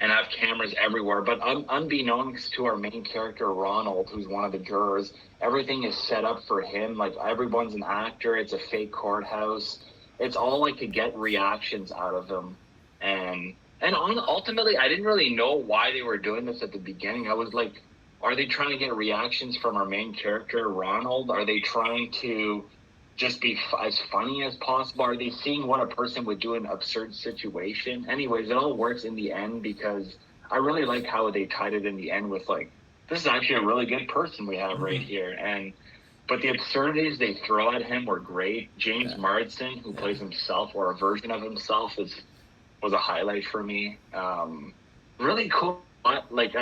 and have cameras everywhere. But unbeknownst to our main character, Ronald, who's one of the jurors, everything is set up for him. Like, everyone's an actor. It's a fake courthouse. It's all like to get reactions out of him. And ultimately, I didn't really know why they were doing this at the beginning. I was like, are they trying to get reactions from our main character, Ronald? Are they trying to just be as funny as possible? Are they seeing what a person would do in an absurd situation? Anyways, it all works in the end, because I really like how they tied it in the end with like, this is actually a really good person we have right here. But the absurdities they throw at him were great. James Marsden, who plays himself, or a version of himself, was a highlight for me. Really cool, like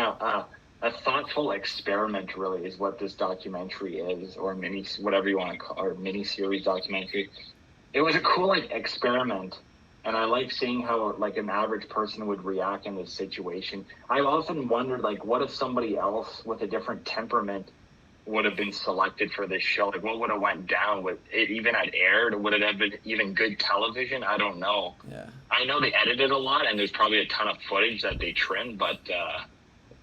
a thoughtful experiment, really, is what this documentary is, or whatever you want to call, or mini-series documentary. It was a cool like experiment, and I like seeing how like an average person would react in this situation. I've often wondered, like, what if somebody else with a different temperament would have been selected for this show? Like, what would have went down with it? Even had aired, would it have been even good television? I don't know. Yeah. I know they edited a lot, and there's probably a ton of footage that they trimmed, but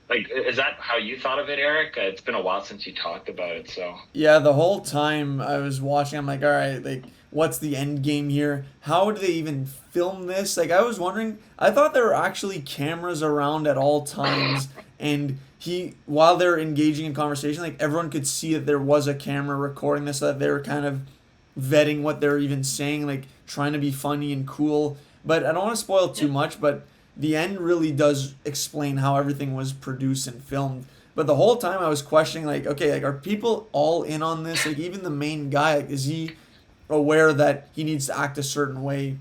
like, is that how you thought of it, Eric? It's been a while since you talked about it, so. Yeah, the whole time I was watching, I'm like, all right, like, what's the end game here? How did they even film this? Like, I was wondering, I thought there were actually cameras around at all times, and while they're engaging in conversation, like, everyone could see that there was a camera recording this, so that they were kind of vetting what they're even saying, like, trying to be funny and cool. But I don't want to spoil too much, but the end really does explain how everything was produced and filmed. But the whole time I was questioning, like, okay, like, are people all in on this? Like, even the main guy, like, is he aware that he needs to act a certain way?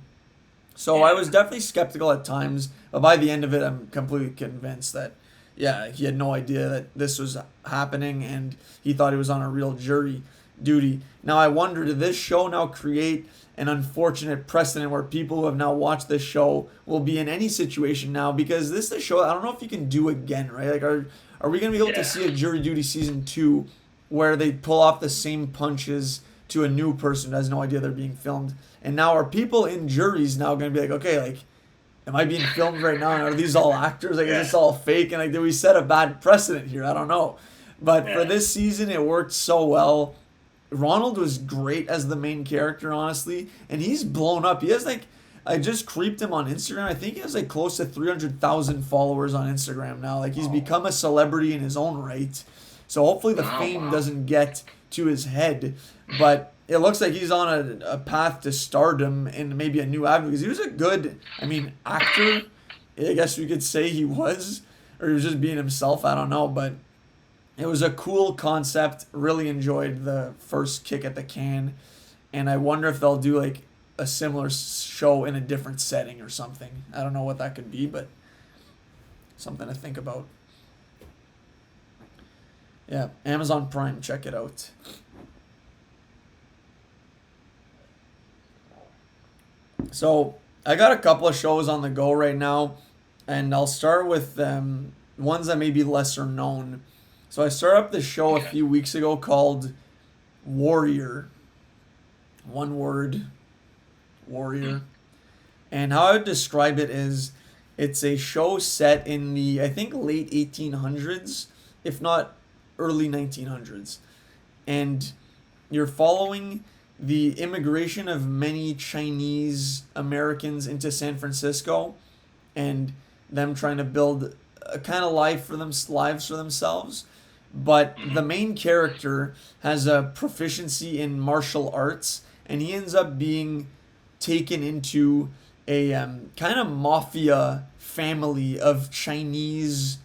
So I was definitely skeptical at times, but by the end of it, I'm completely convinced that yeah, he had no idea that this was happening, and he thought he was on a real jury duty. Now I wonder, did this show now create an unfortunate precedent where people who have now watched this show will be in any situation now, because this is a show I don't know if you can do again, right? Like, are we gonna be able to see a Jury Duty season 2 where they pull off the same punches to a new person who has no idea they're being filmed? And now are people in juries now gonna be like, okay, like, am I being filmed right now? And are these all actors? Like, is this all fake? And like, did we set a bad precedent here? I don't know. But for this season, it worked so well. Ronald was great as the main character, honestly, and he's blown up. He has like, I just creeped him on Instagram. I think he has like close to 300,000 followers on Instagram now. Like, he's become a celebrity in his own right. So hopefully the fame doesn't get to his head. But it looks like he's on a path to stardom and maybe a new avenue, because he was a good, I mean, actor. I guess we could say he was, or he was just being himself. I don't know, but it was a cool concept. Really enjoyed the first kick at the can, and I wonder if they'll do like a similar show in a different setting or something. I don't know what that could be, but something to think about. Yeah, Amazon Prime, check it out. So I got a couple of shows on the go right now, and I'll start with ones that may be lesser known. So I started up this show a few weeks ago called Warrior. One word, Warrior. And how I would describe it is, it's a show set in the, I think, late 1800s, if not early 1900s. And you're following the immigration of many Chinese Americans into San Francisco, and them trying to build a kind of lives for themselves. But the main character has a proficiency in martial arts, and he ends up being taken into a kind of mafia family of Chinese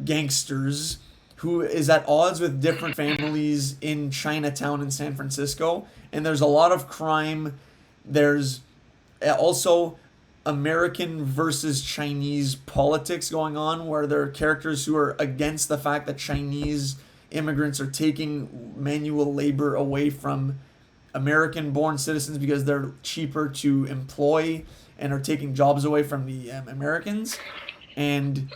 gangsters who is at odds with different families in Chinatown in San Francisco. And there's a lot of crime. There's also American versus Chinese politics going on, where there are characters who are against the fact that Chinese immigrants are taking manual labor away from American-born citizens because they're cheaper to employ, and are taking jobs away from the Americans. And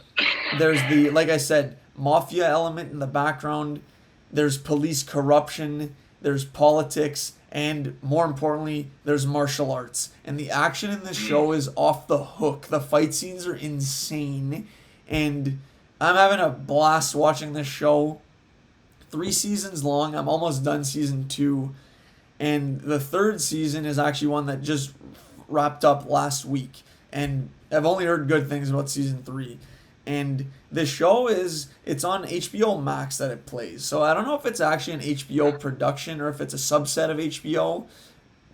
there's the, like I said, mafia element in the background. There's police corruption. There's politics. And more importantly, there's martial arts. And the action in this show is off the hook. The fight scenes are insane. And I'm having a blast watching this show. 3 seasons long. I'm almost done season 2. And the 3rd season is actually one that just wrapped up last week. And I've only heard good things about season 3. And the show it's on HBO Max that it plays. So I don't know if it's actually an HBO production or if it's a subset of HBO,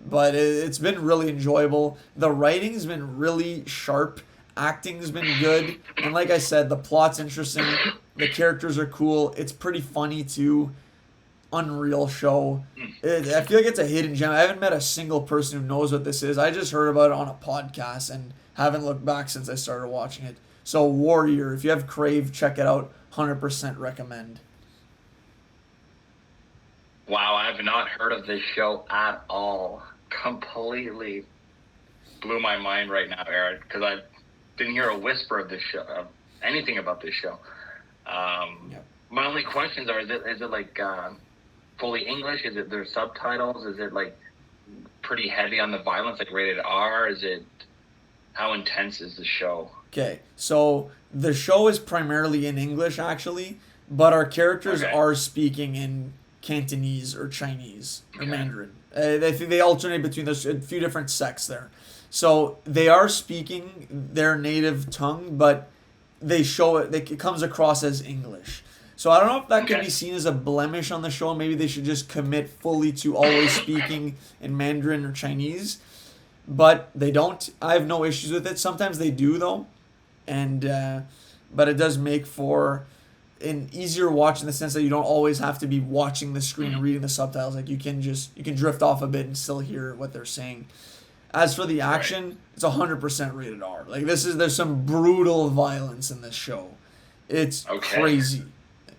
but it's been really enjoyable. The writing's been really sharp. Acting's been good. And like I said, the plot's interesting. The characters are cool. It's pretty funny too. Unreal show. I feel like it's a hidden gem. I haven't met a single person who knows what this is. I just heard about it on a podcast and haven't looked back since I started watching it. So Warrior, if you have Crave, check it out. 100% recommend. Wow, I have not heard of this show at all. Completely blew my mind right now, Eric, because I didn't hear a whisper of this show, anything about this show. My only questions are: is it like fully English? Is it there's subtitles? Is it like pretty heavy on the violence, like rated R? Is it, how intense is the show? Okay, so the show is primarily in English, actually, but our characters are speaking in Cantonese or Chinese or Mandarin. They alternate between those, a few different sects there. So they are speaking their native tongue, but they show it. It comes across as English. So I don't know if that could be seen as a blemish on the show. Maybe they should just commit fully to always speaking in Mandarin or Chinese. But they don't. I have no issues with it. Sometimes they do, though. And but it does make for an easier watch in the sense that you don't always have to be watching the screen and reading the subtitles. Like you can drift off a bit and still hear what they're saying. As for the action, it's 100% rated R. Like there's some brutal violence in this show, It's Okay. crazy.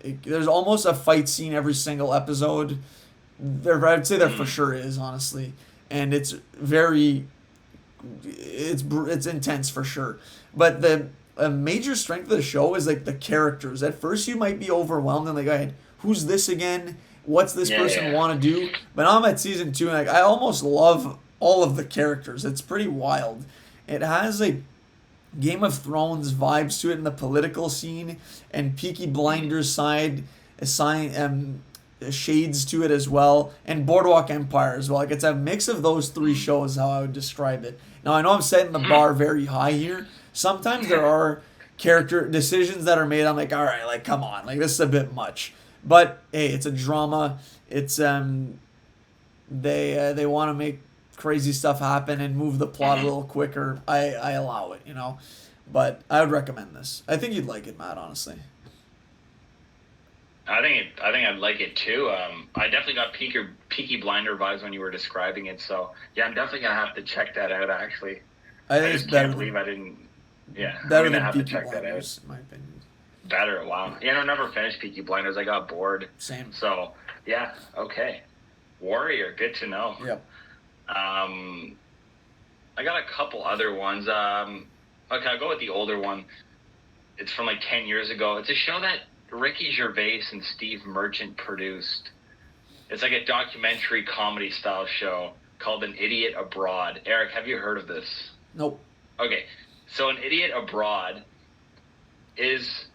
There's almost a fight scene every single episode. I'd say there for Mm. sure is, honestly, and it's very it's intense for sure. But the a major strength of the show is like the characters. At first, you might be overwhelmed and like, "Alright, who's this again? What's this Yeah, person yeah. want to do?" But now I'm at season two, and like I almost love all of the characters. It's pretty wild. It has like Game of Thrones vibes to it in the political scene, and Peaky Mm. Blinders side assign shades to it as well, and Boardwalk Empire as well. Like it's a mix of those three Mm. shows. How I would describe it. Now I know I'm setting the Hmm. bar very high here. Sometimes there are character decisions that are made. I'm like, all right, like come on, like this is a bit much. But hey, it's a drama. It's they want to make crazy stuff happen and move the plot a Hmm. little quicker. I allow it, you know. But I would recommend this. I think you'd like it, Matt. Honestly. I think I'd like it too. I definitely got Peaky Blinder vibes when you were describing it. So yeah, I'm definitely gonna have to check that out. Actually, I I think it's just can't believe I didn't. Yeah, I'm better gonna than have to Peaky check that out. Blinders, in my opinion. Better. Wow. Yeah, I never finished Peaky Blinders. I got bored. Same. So yeah. Okay. Warrior. Good to know. Yep. Um, I got a couple other ones. Okay, I'll go with the older one. It's from like 10 years ago. It's a show that Ricky Gervais and Steve Merchant produced. It's like a documentary comedy style show called An Idiot Abroad. Eric, have you heard of this? Nope. Okay, so An Idiot Abroad is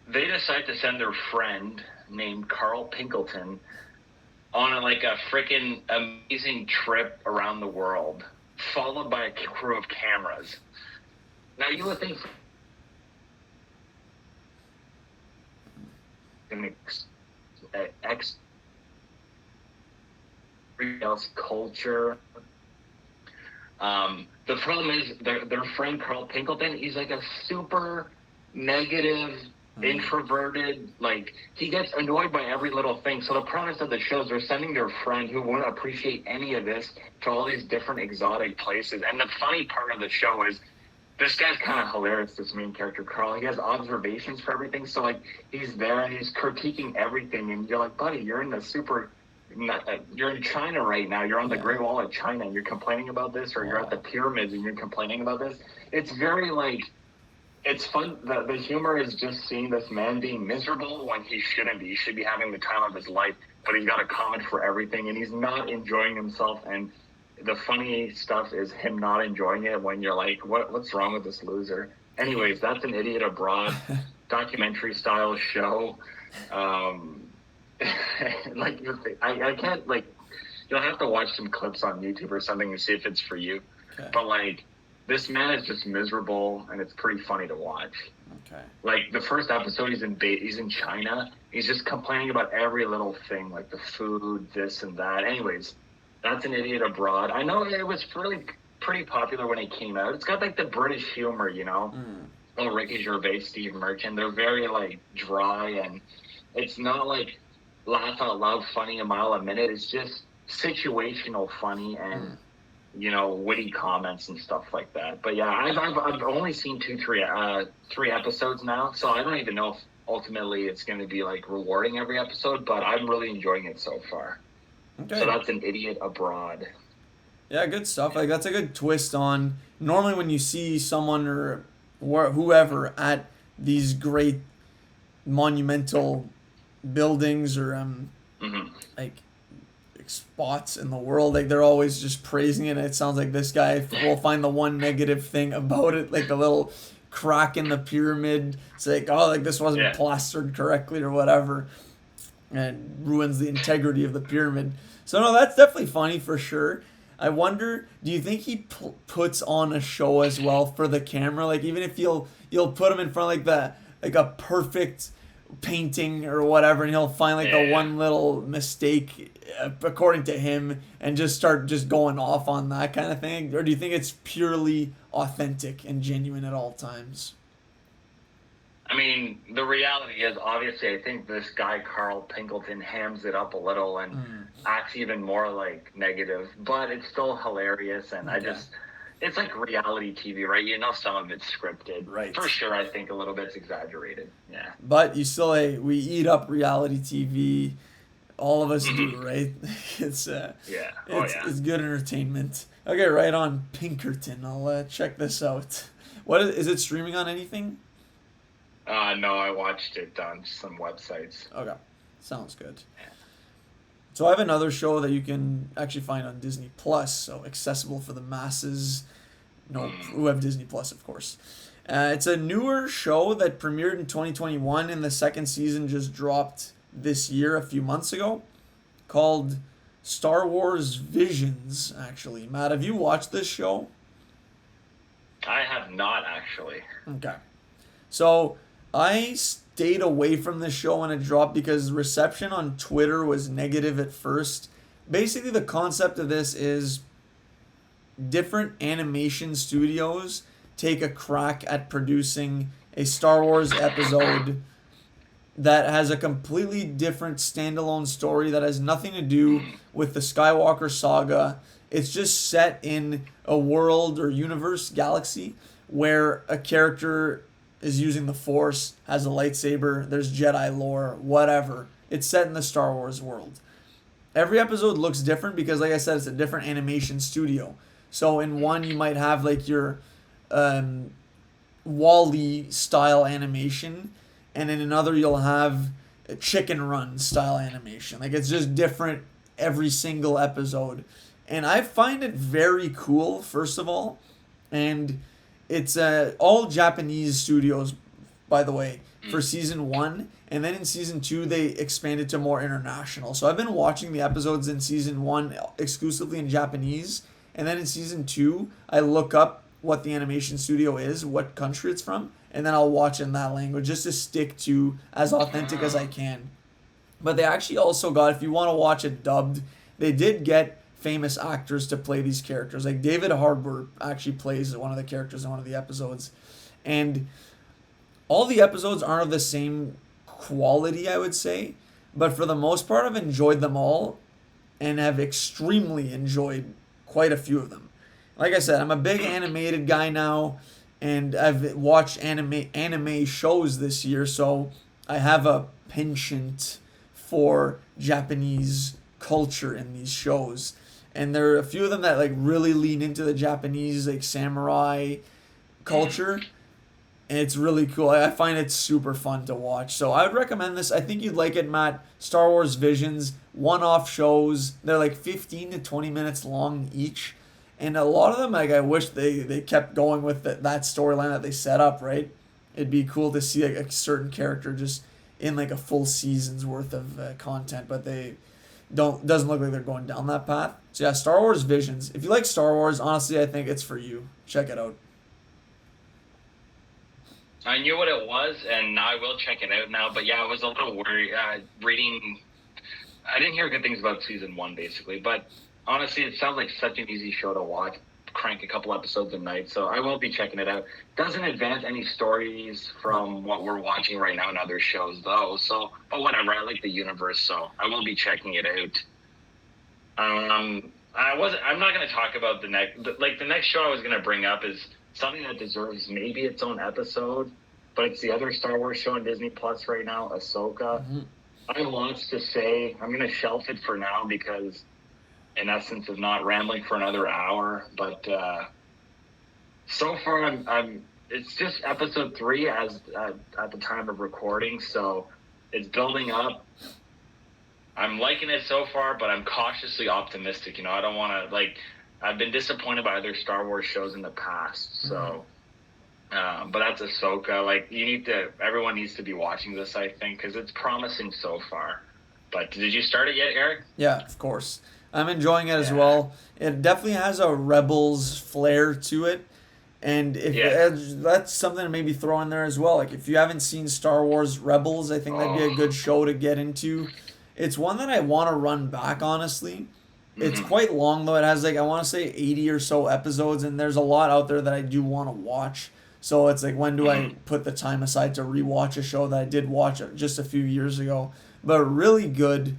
they decide to send their friend named Carl Pinkleton on like a freaking amazing trip around the world, followed by a crew of cameras. Now you would think an ex else culture. The problem is their friend Carl Pinkleton. He's like a super negative, introverted. Like he gets annoyed by every little thing. So the premise of the show is they're sending their friend who won't appreciate any of this to all these different exotic places. And the funny part of the show is this guy's kind of hilarious, this main character, Carl. He has observations for everything. So, like, he's there and he's critiquing everything. And you're like, buddy, you're in the you're in China right now. You're on the Yeah. Great Wall of China and you're complaining about this, or you're at the pyramids and you're complaining about this. It's very, like, it's fun. The humor is just seeing this man being miserable when he shouldn't be. He should be having the time of his life, but he's got a comment for everything and he's not enjoying himself. And the funny stuff is him not enjoying it when you're like, what's wrong with this loser? Anyways, that's An Idiot Abroad, documentary style show. Like I can't like you'll have to watch some clips on YouTube or something to see if it's for you. Okay. But like this man is just miserable and it's pretty funny to watch. Okay. Like the first episode, he's in China. He's just complaining about every little thing, like the food, this and that. Anyways, that's An Idiot Abroad. I know it was really pretty popular when it came out. It's got like the British humor, you know. Oh, Ricky Gervais, Steve Merchant. They're very like dry, and it's not like laugh out loud funny a mile a minute. It's just situational funny and you know witty comments and stuff like that. But yeah, I've only seen three episodes now, so I don't even know if ultimately it's going to be like rewarding every episode. But I'm really enjoying it so far. Okay. So that's An Idiot Abroad. Yeah, good stuff. Like that's a good twist on. Normally, when you see someone or whoever at these great monumental buildings or like spots in the world, like they're always just praising it. And it sounds like this guy will find the one negative thing about it, like the little crack in the pyramid. It's like, oh, like this wasn't plastered correctly or whatever, and ruins the integrity of the pyramid. So no, that's definitely funny for sure. I wonder, do you think he puts on a show as well for the camera? Like even if you'll put him in front of like a perfect painting or whatever, and he'll find like the one little mistake according to him and just start just going off on that kind of thing? Or do you think it's purely authentic and genuine at all times? I mean, the reality is, obviously, I think this guy, Carl Pinkleton, hams it up a little and acts even more, like, negative. But it's still hilarious, and I just, it's like reality TV, right? You know, some of it's scripted. Right. For sure, I think a little bit's exaggerated. Yeah. But you still we eat up reality TV. All of us do, right? It's Yeah. Oh it's yeah. it's good entertainment. Okay, right on Pinkerton. I'll check this out. What is it streaming on anything? No, I watched it on some websites. Okay, sounds good. So I have another show that you can actually find on Disney Plus, so accessible for the masses. No, who have Disney Plus, of course. It's a newer show that premiered in 2021, and the second season just dropped this year, a few months ago, called Star Wars Visions. Actually, Matt, have you watched this show? I have not actually. Okay. So I stayed away from this show when it dropped because reception on Twitter was negative at first. Basically, the concept of this is different animation studios take a crack at producing a Star Wars episode that has a completely different standalone story that has nothing to do with the Skywalker saga. It's just set in a world or universe, galaxy, where a character is using the Force, has a lightsaber, there's Jedi lore, whatever. It's set in the Star Wars world. Every episode looks different because, like I said, it's a different animation studio. So in one, you might have like your Wall-E style animation, and in another, you'll have a Chicken Run style animation. Like it's just different every single episode. And I find it very cool, first of all. And it's all Japanese studios, by the way, for season 1. And then in season 2, they expanded to more international. So I've been watching the episodes in season 1 exclusively in Japanese. And then in season 2, I look up what the animation studio is, what country it's from, and then I'll watch in that language just to stick to as authentic as I can. But they actually also got, if you want to watch it dubbed, they did get famous actors to play these characters. Like David Harbour actually plays one of the characters in one of the episodes. And all the episodes aren't of the same quality, I would say. But for the most part, I've enjoyed them all and have extremely enjoyed quite a few of them. Like I said, I'm a big animated guy now, and I've watched anime shows this year, so I have a penchant for Japanese culture in these shows. And there are a few of them that like really lean into the Japanese like samurai culture. And it's really cool. I find it super fun to watch. So I would recommend this. I think you'd like it, Matt. Star Wars Visions, one-off shows. They're like 15 to 20 minutes long each. And a lot of them, like I wish they kept going with that storyline that they set up, right? It'd be cool to see like a certain character just in like a full season's worth of content, but they doesn't look like they're going down that path. So yeah, Star Wars Visions. If you like Star Wars, honestly, I think it's for you. Check it out. I knew what it was, and I will check it out now. But yeah, I was a little worried reading. I didn't hear good things about season 1, basically. But honestly, it sounds like such an easy show to watch. Crank a couple episodes a night, so I will be checking it out. Doesn't advance any stories from what we're watching right now in other shows, though. So, but whatever. I like the universe, so I will be checking it out. I'm not going to talk about the next show I was going to bring up is something that deserves maybe its own episode, but it's the other Star Wars show on Disney Plus right now, Ahsoka. Mm-hmm. I have lots to say. I'm going to shelf it for now because, in essence, of not rambling for another hour. But so far, I'm. It's just episode 3 at the time of recording, so it's building up. I'm liking it so far, but I'm cautiously optimistic. I don't want to I've been disappointed by other Star Wars shows in the past, so. But that's Ahsoka. Everyone needs to be watching this, I think, because it's promising so far. But did you start it yet, Eric? Yeah, of course. I'm enjoying it as well. It definitely has a Rebels flair to it. And that's something to maybe throw in there as well. Like, if you haven't seen Star Wars Rebels, I think that'd be a good show to get into. It's one that I want to run back, honestly. It's quite long, though. It has, I want to say 80 or so episodes, and there's a lot out there that I do want to watch. So it's when do I put the time aside to rewatch a show that I did watch just a few years ago? But really good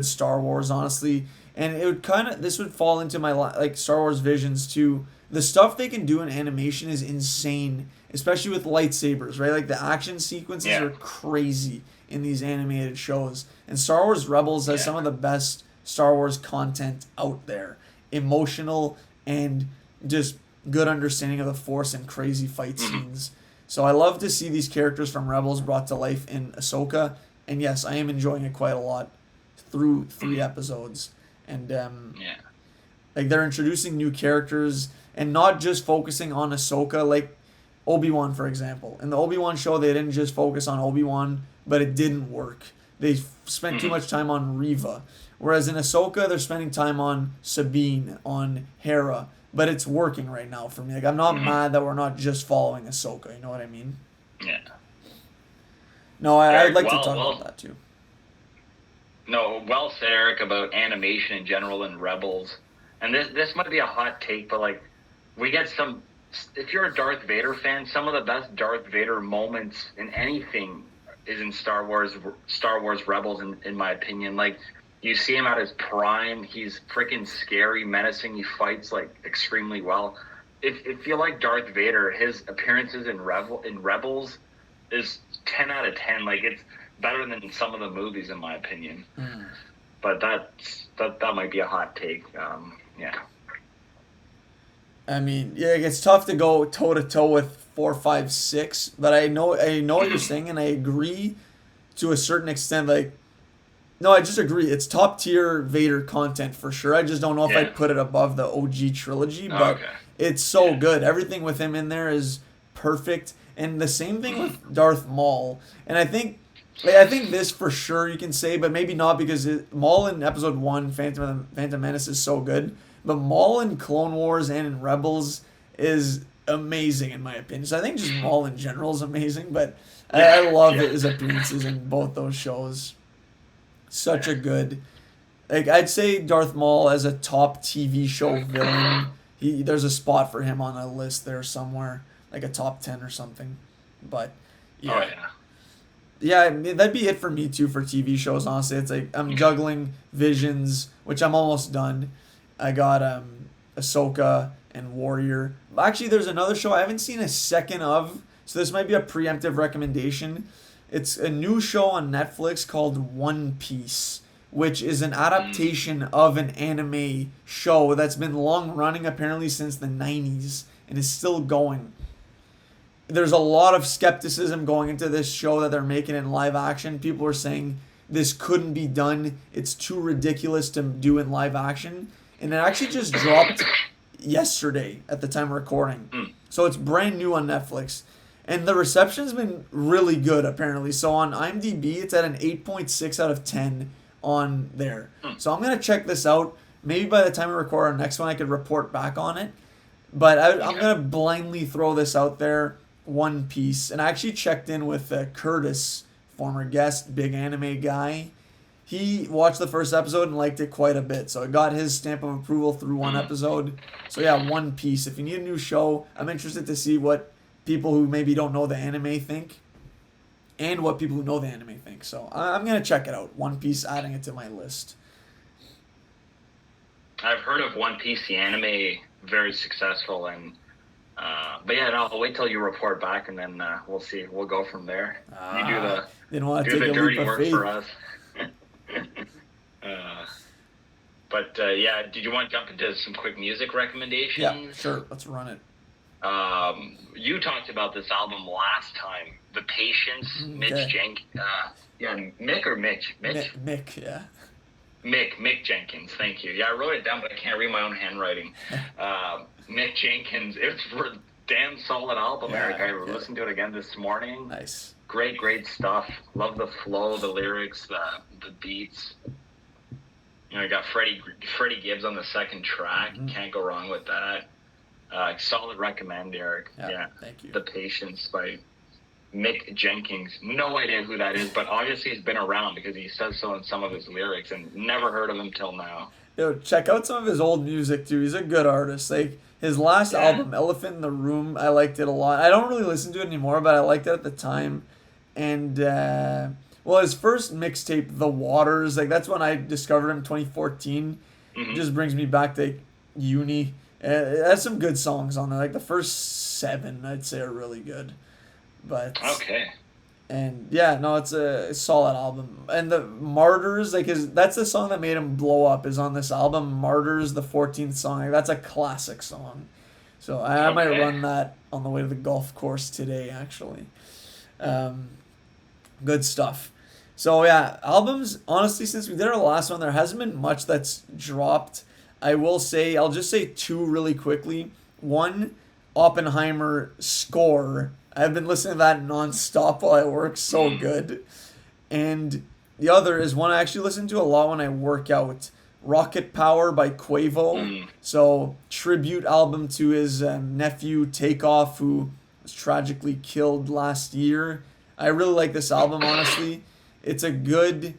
Star Wars, honestly. And it would this would fall into my Star Wars Visions too. the stuff they can do in animation is insane, especially with lightsabers, right? Like the action sequences are crazy in these animated shows. And Star Wars Rebels has some of the best Star Wars content out there. Emotional and just good understanding of the Force and crazy fight scenes. So I love to see these characters from Rebels brought to life in Ahsoka. And yes, I am enjoying it quite a lot through 3 episodes. And like they're introducing new characters and not just focusing on Ahsoka, like Obi-Wan, for example. In the Obi-Wan show, they didn't just focus on Obi-Wan, but it didn't work. They spent too much time on Reva. Whereas in Ahsoka, they're spending time on Sabine, on Hera. But it's working right now for me. Like, I'm not mad that we're not just following Ahsoka. You know what I mean? Yeah. No, I'd like to talk about that too. No, well said, Eric, about animation in general and Rebels. And this might be a hot take, but like, we get some. If you're a Darth Vader fan, some of the best Darth Vader moments in anything is in Star Wars Rebels, in my opinion. Like, you see him at his prime. He's freaking scary, menacing. He fights like extremely well. If you like Darth Vader, his appearances in Rebels is 10 out of 10. Like, it's better than some of the movies, in my opinion. But that might be a hot take. I mean, yeah, it's tough to go toe to toe with 4, 5, 6, but I know what you're saying, and I agree to a certain extent. Like, no, I just agree. It's top tier Vader content for sure. I just don't know if I'd put it above the OG trilogy, but it's so good. Everything with him in there is perfect, and the same thing with Darth Maul. And I think this for sure you can say, but maybe not, because Maul in Episode 1, Phantom Menace, is so good. But Maul in Clone Wars and in Rebels is amazing, in my opinion. So I think just Maul in general is amazing, but I love his appearances in both those shows. Such a good... Like, I'd say Darth Maul as a top TV show villain. There's a spot for him on a list there somewhere, like a top 10 or something. But, yeah, that'd be it for me, too, for TV shows, honestly. It's like I'm juggling Visions, which I'm almost done. I got Ahsoka and Warrior. Actually, there's another show I haven't seen a second of, so this might be a preemptive recommendation. It's a new show on Netflix called One Piece, which is an adaptation of an anime show that's been long running apparently since the 90s and is still going. There's a lot of skepticism going into this show that they're making in live action. People are saying this couldn't be done. It's too ridiculous to do in live action. And it actually just dropped yesterday at the time of recording. So it's brand new on Netflix. And the reception's been really good, apparently. So on IMDb, it's at an 8.6 out of 10 on there. So I'm going to check this out. Maybe by the time we record our next one, I could report back on it. But I'm going to blindly throw this out there, One Piece. And I actually checked in with Curtis, former guest, big anime guy. He watched the first episode and liked it quite a bit. So it got his stamp of approval through one episode. So yeah, One Piece. If you need a new show, I'm interested to see what people who maybe don't know the anime think and what people who know the anime think. So I'm going to check it out. One Piece, adding it to my list. I've heard of One Piece, the anime, very successful. And but yeah, no, I'll wait till you report back, and then we'll see. We'll go from there. You do the dirty work for us. Yeah, did you want to jump into some quick music recommendations? Yeah, sure. Let's run it. You talked about this album last time, The Patience, Mitch Jenkins. Mick or Mitch? Mitch? Mick, yeah. Mick Jenkins, thank you. Yeah, I wrote it down, but I can't read my own handwriting. Mick Jenkins, it's a damn solid album, Eric. I listened to it again this morning. Nice. Great stuff. Love the flow, the lyrics, the beats. You know, you got Freddie Gibbs on the second track. Can't go wrong with that. Solid recommend, Eric. Yeah, thank you. The Patience by Mick Jenkins. No idea who that is, but obviously he's been around because he says so in some of his lyrics, and never heard of him till now. Yo, check out some of his old music too. He's a good artist. Like his last album, Elephant in the Room, I liked it a lot. I don't really listen to it anymore, but I liked it at the time. And his first mixtape, The Waters, like that's when I discovered him, 2014. Just brings me back to uni. It has some good songs on there. Like the first 7, I'd say, are really good. But Okay. and yeah, no, it's a solid album. And the Martyrs, like, that's the song that made him blow up. Is on this album, Martyrs, the 14th song. Like, that's a classic song. So I might Okay. run that on the way to the golf course today, actually. Um, Good stuff. So yeah, albums. Honestly, since we did our last one, there hasn't been much that's dropped. I will say, I'll just say 2 really quickly. One, Oppenheimer Score. I've been listening to that nonstop while I work. So good. And the other is one I actually listen to a lot when I work out. Rocket Power by Quavo. Mm. So tribute album to his nephew Takeoff, who was tragically killed last year. I really like this album, honestly. It's a good,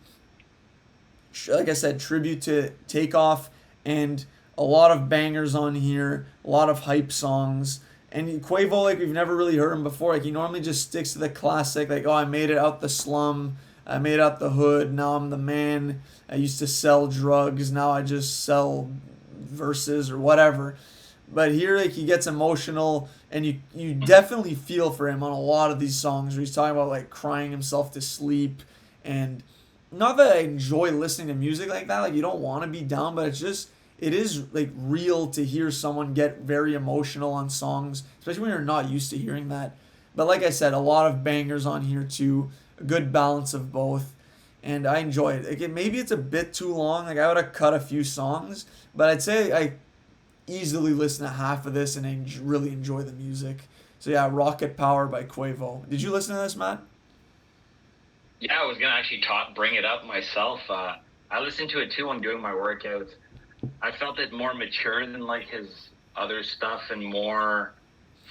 like I said, tribute to Takeoff, and a lot of bangers on here, a lot of hype songs. And Quavo, like, we've never really heard him before. Like, he normally just sticks to the classic, like, oh, I made it out the slum, I made it out the hood, now I'm the man. I used to sell drugs, now I just sell verses or whatever. But here, like, he gets emotional, and you definitely feel for him on a lot of these songs where he's talking about, like, crying himself to sleep. And not that I enjoy listening to music like that, like, you don't want to be down, but it is, like, real to hear someone get very emotional on songs, especially when you're not used to hearing that. But like I said, a lot of bangers on here too, a good balance of both. And I enjoy it. Like, maybe it's a bit too long. Like, I would have cut a few songs, but I'd say I easily listen to half of this and really enjoy the music. So yeah, Rocket Power by Quavo. Did you listen to this, Matt? Yeah, I was gonna actually bring it up myself. I listened to it too when doing my workouts. I felt it more mature than like his other stuff and more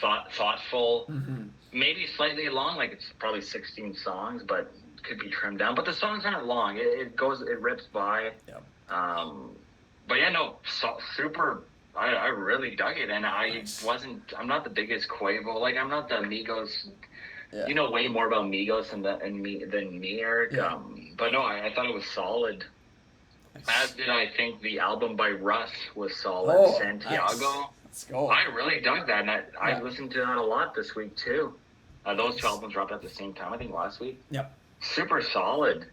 thoughtful. Mm-hmm. Maybe slightly long, like it's probably 16 songs, but could be trimmed down. But the songs aren't long. It rips by. Yep. But yeah, no, super. I really dug it, and Nice. I'm not the biggest Quavo. Like, I'm not the Migos. Yeah. You know way more about Migos than me, Eric. Yeah. But no, I thought it was solid. As did I think the album by Russ was solid. Oh, Santiago. nice. Let's go. I really dug that, and I Yeah. listened to that a lot this week too. Those 2 albums dropped at the same time, I think last week. Yep. Super solid.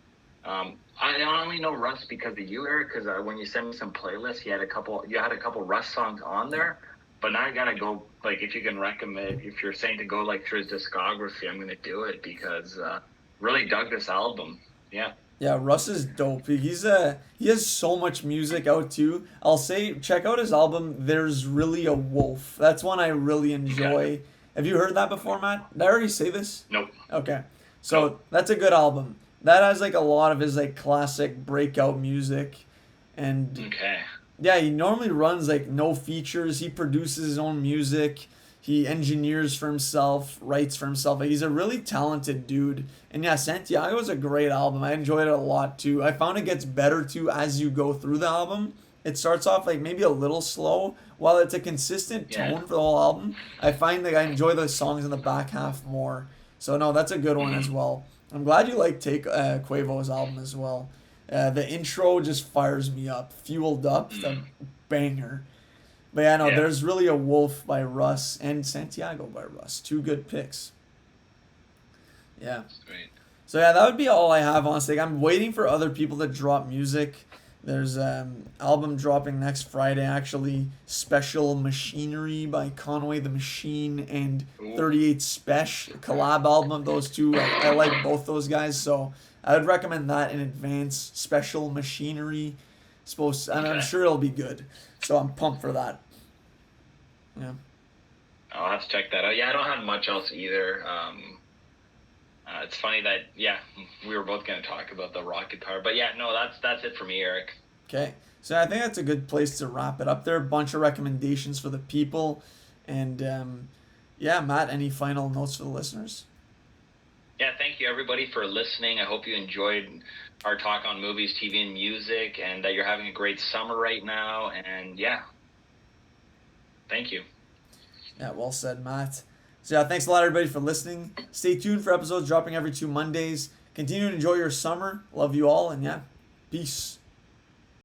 I only know Russ because of you, Eric, because when you sent me some playlists, you had a couple Russ songs on there. But now I gotta go, like, if you can recommend, if you're saying to go, like, through his discography, I'm gonna do it because really dug this album. Yeah. Yeah, Russ is dope. He has so much music out too. I'll say check out his album There's Really a Wolf. That's one I really enjoy. Okay. Have you heard that before, Matt? Did I already say this? Nope. Okay. So that's a good album. That has like a lot of his like classic breakout music. And Okay. yeah, he normally runs like no features. He produces his own music. He engineers for himself, writes for himself. Like, he's a really talented dude. And yeah, Santiago is a great album. I enjoyed it a lot too. I found it gets better too as you go through the album. It starts off like maybe a little slow, while it's a consistent tone for the whole album. I find that I enjoy the songs in the back half more. So no, that's a good one as well. I'm glad you like Quavo's album as well. The intro just fires me up. Fueled Up, the banger. But yeah, no, There's Really a Wolf by Russ and Santiago by Russ. 2 good picks. Yeah. Great. So yeah, that would be all I have, honestly. Like, I'm waiting for other people to drop music. There's album dropping next Friday, actually. Special Machinery by Conway the Machine and 38 Special. Collab album of those two. I like both those guys, so I would recommend that in advance. Special Machinery. And I'm sure it'll be good. So I'm pumped for that. Yeah. I'll have to check that out. Yeah, I don't have much else either. It's funny that we were both going to talk about the Rocket Power, but yeah, no, that's it for me, Eric. Okay, so I think that's a good place to wrap it up. There are a bunch of recommendations for the people, and Matt, any final notes for the listeners? Yeah, thank you everybody for listening. I hope you enjoyed our talk on movies, TV, and music, and that you're having a great summer right now. And thank you. Yeah, well said, Matt. So yeah, thanks a lot, everybody, for listening. Stay tuned for episodes dropping every 2 Mondays. Continue to enjoy your summer. Love you all, and peace.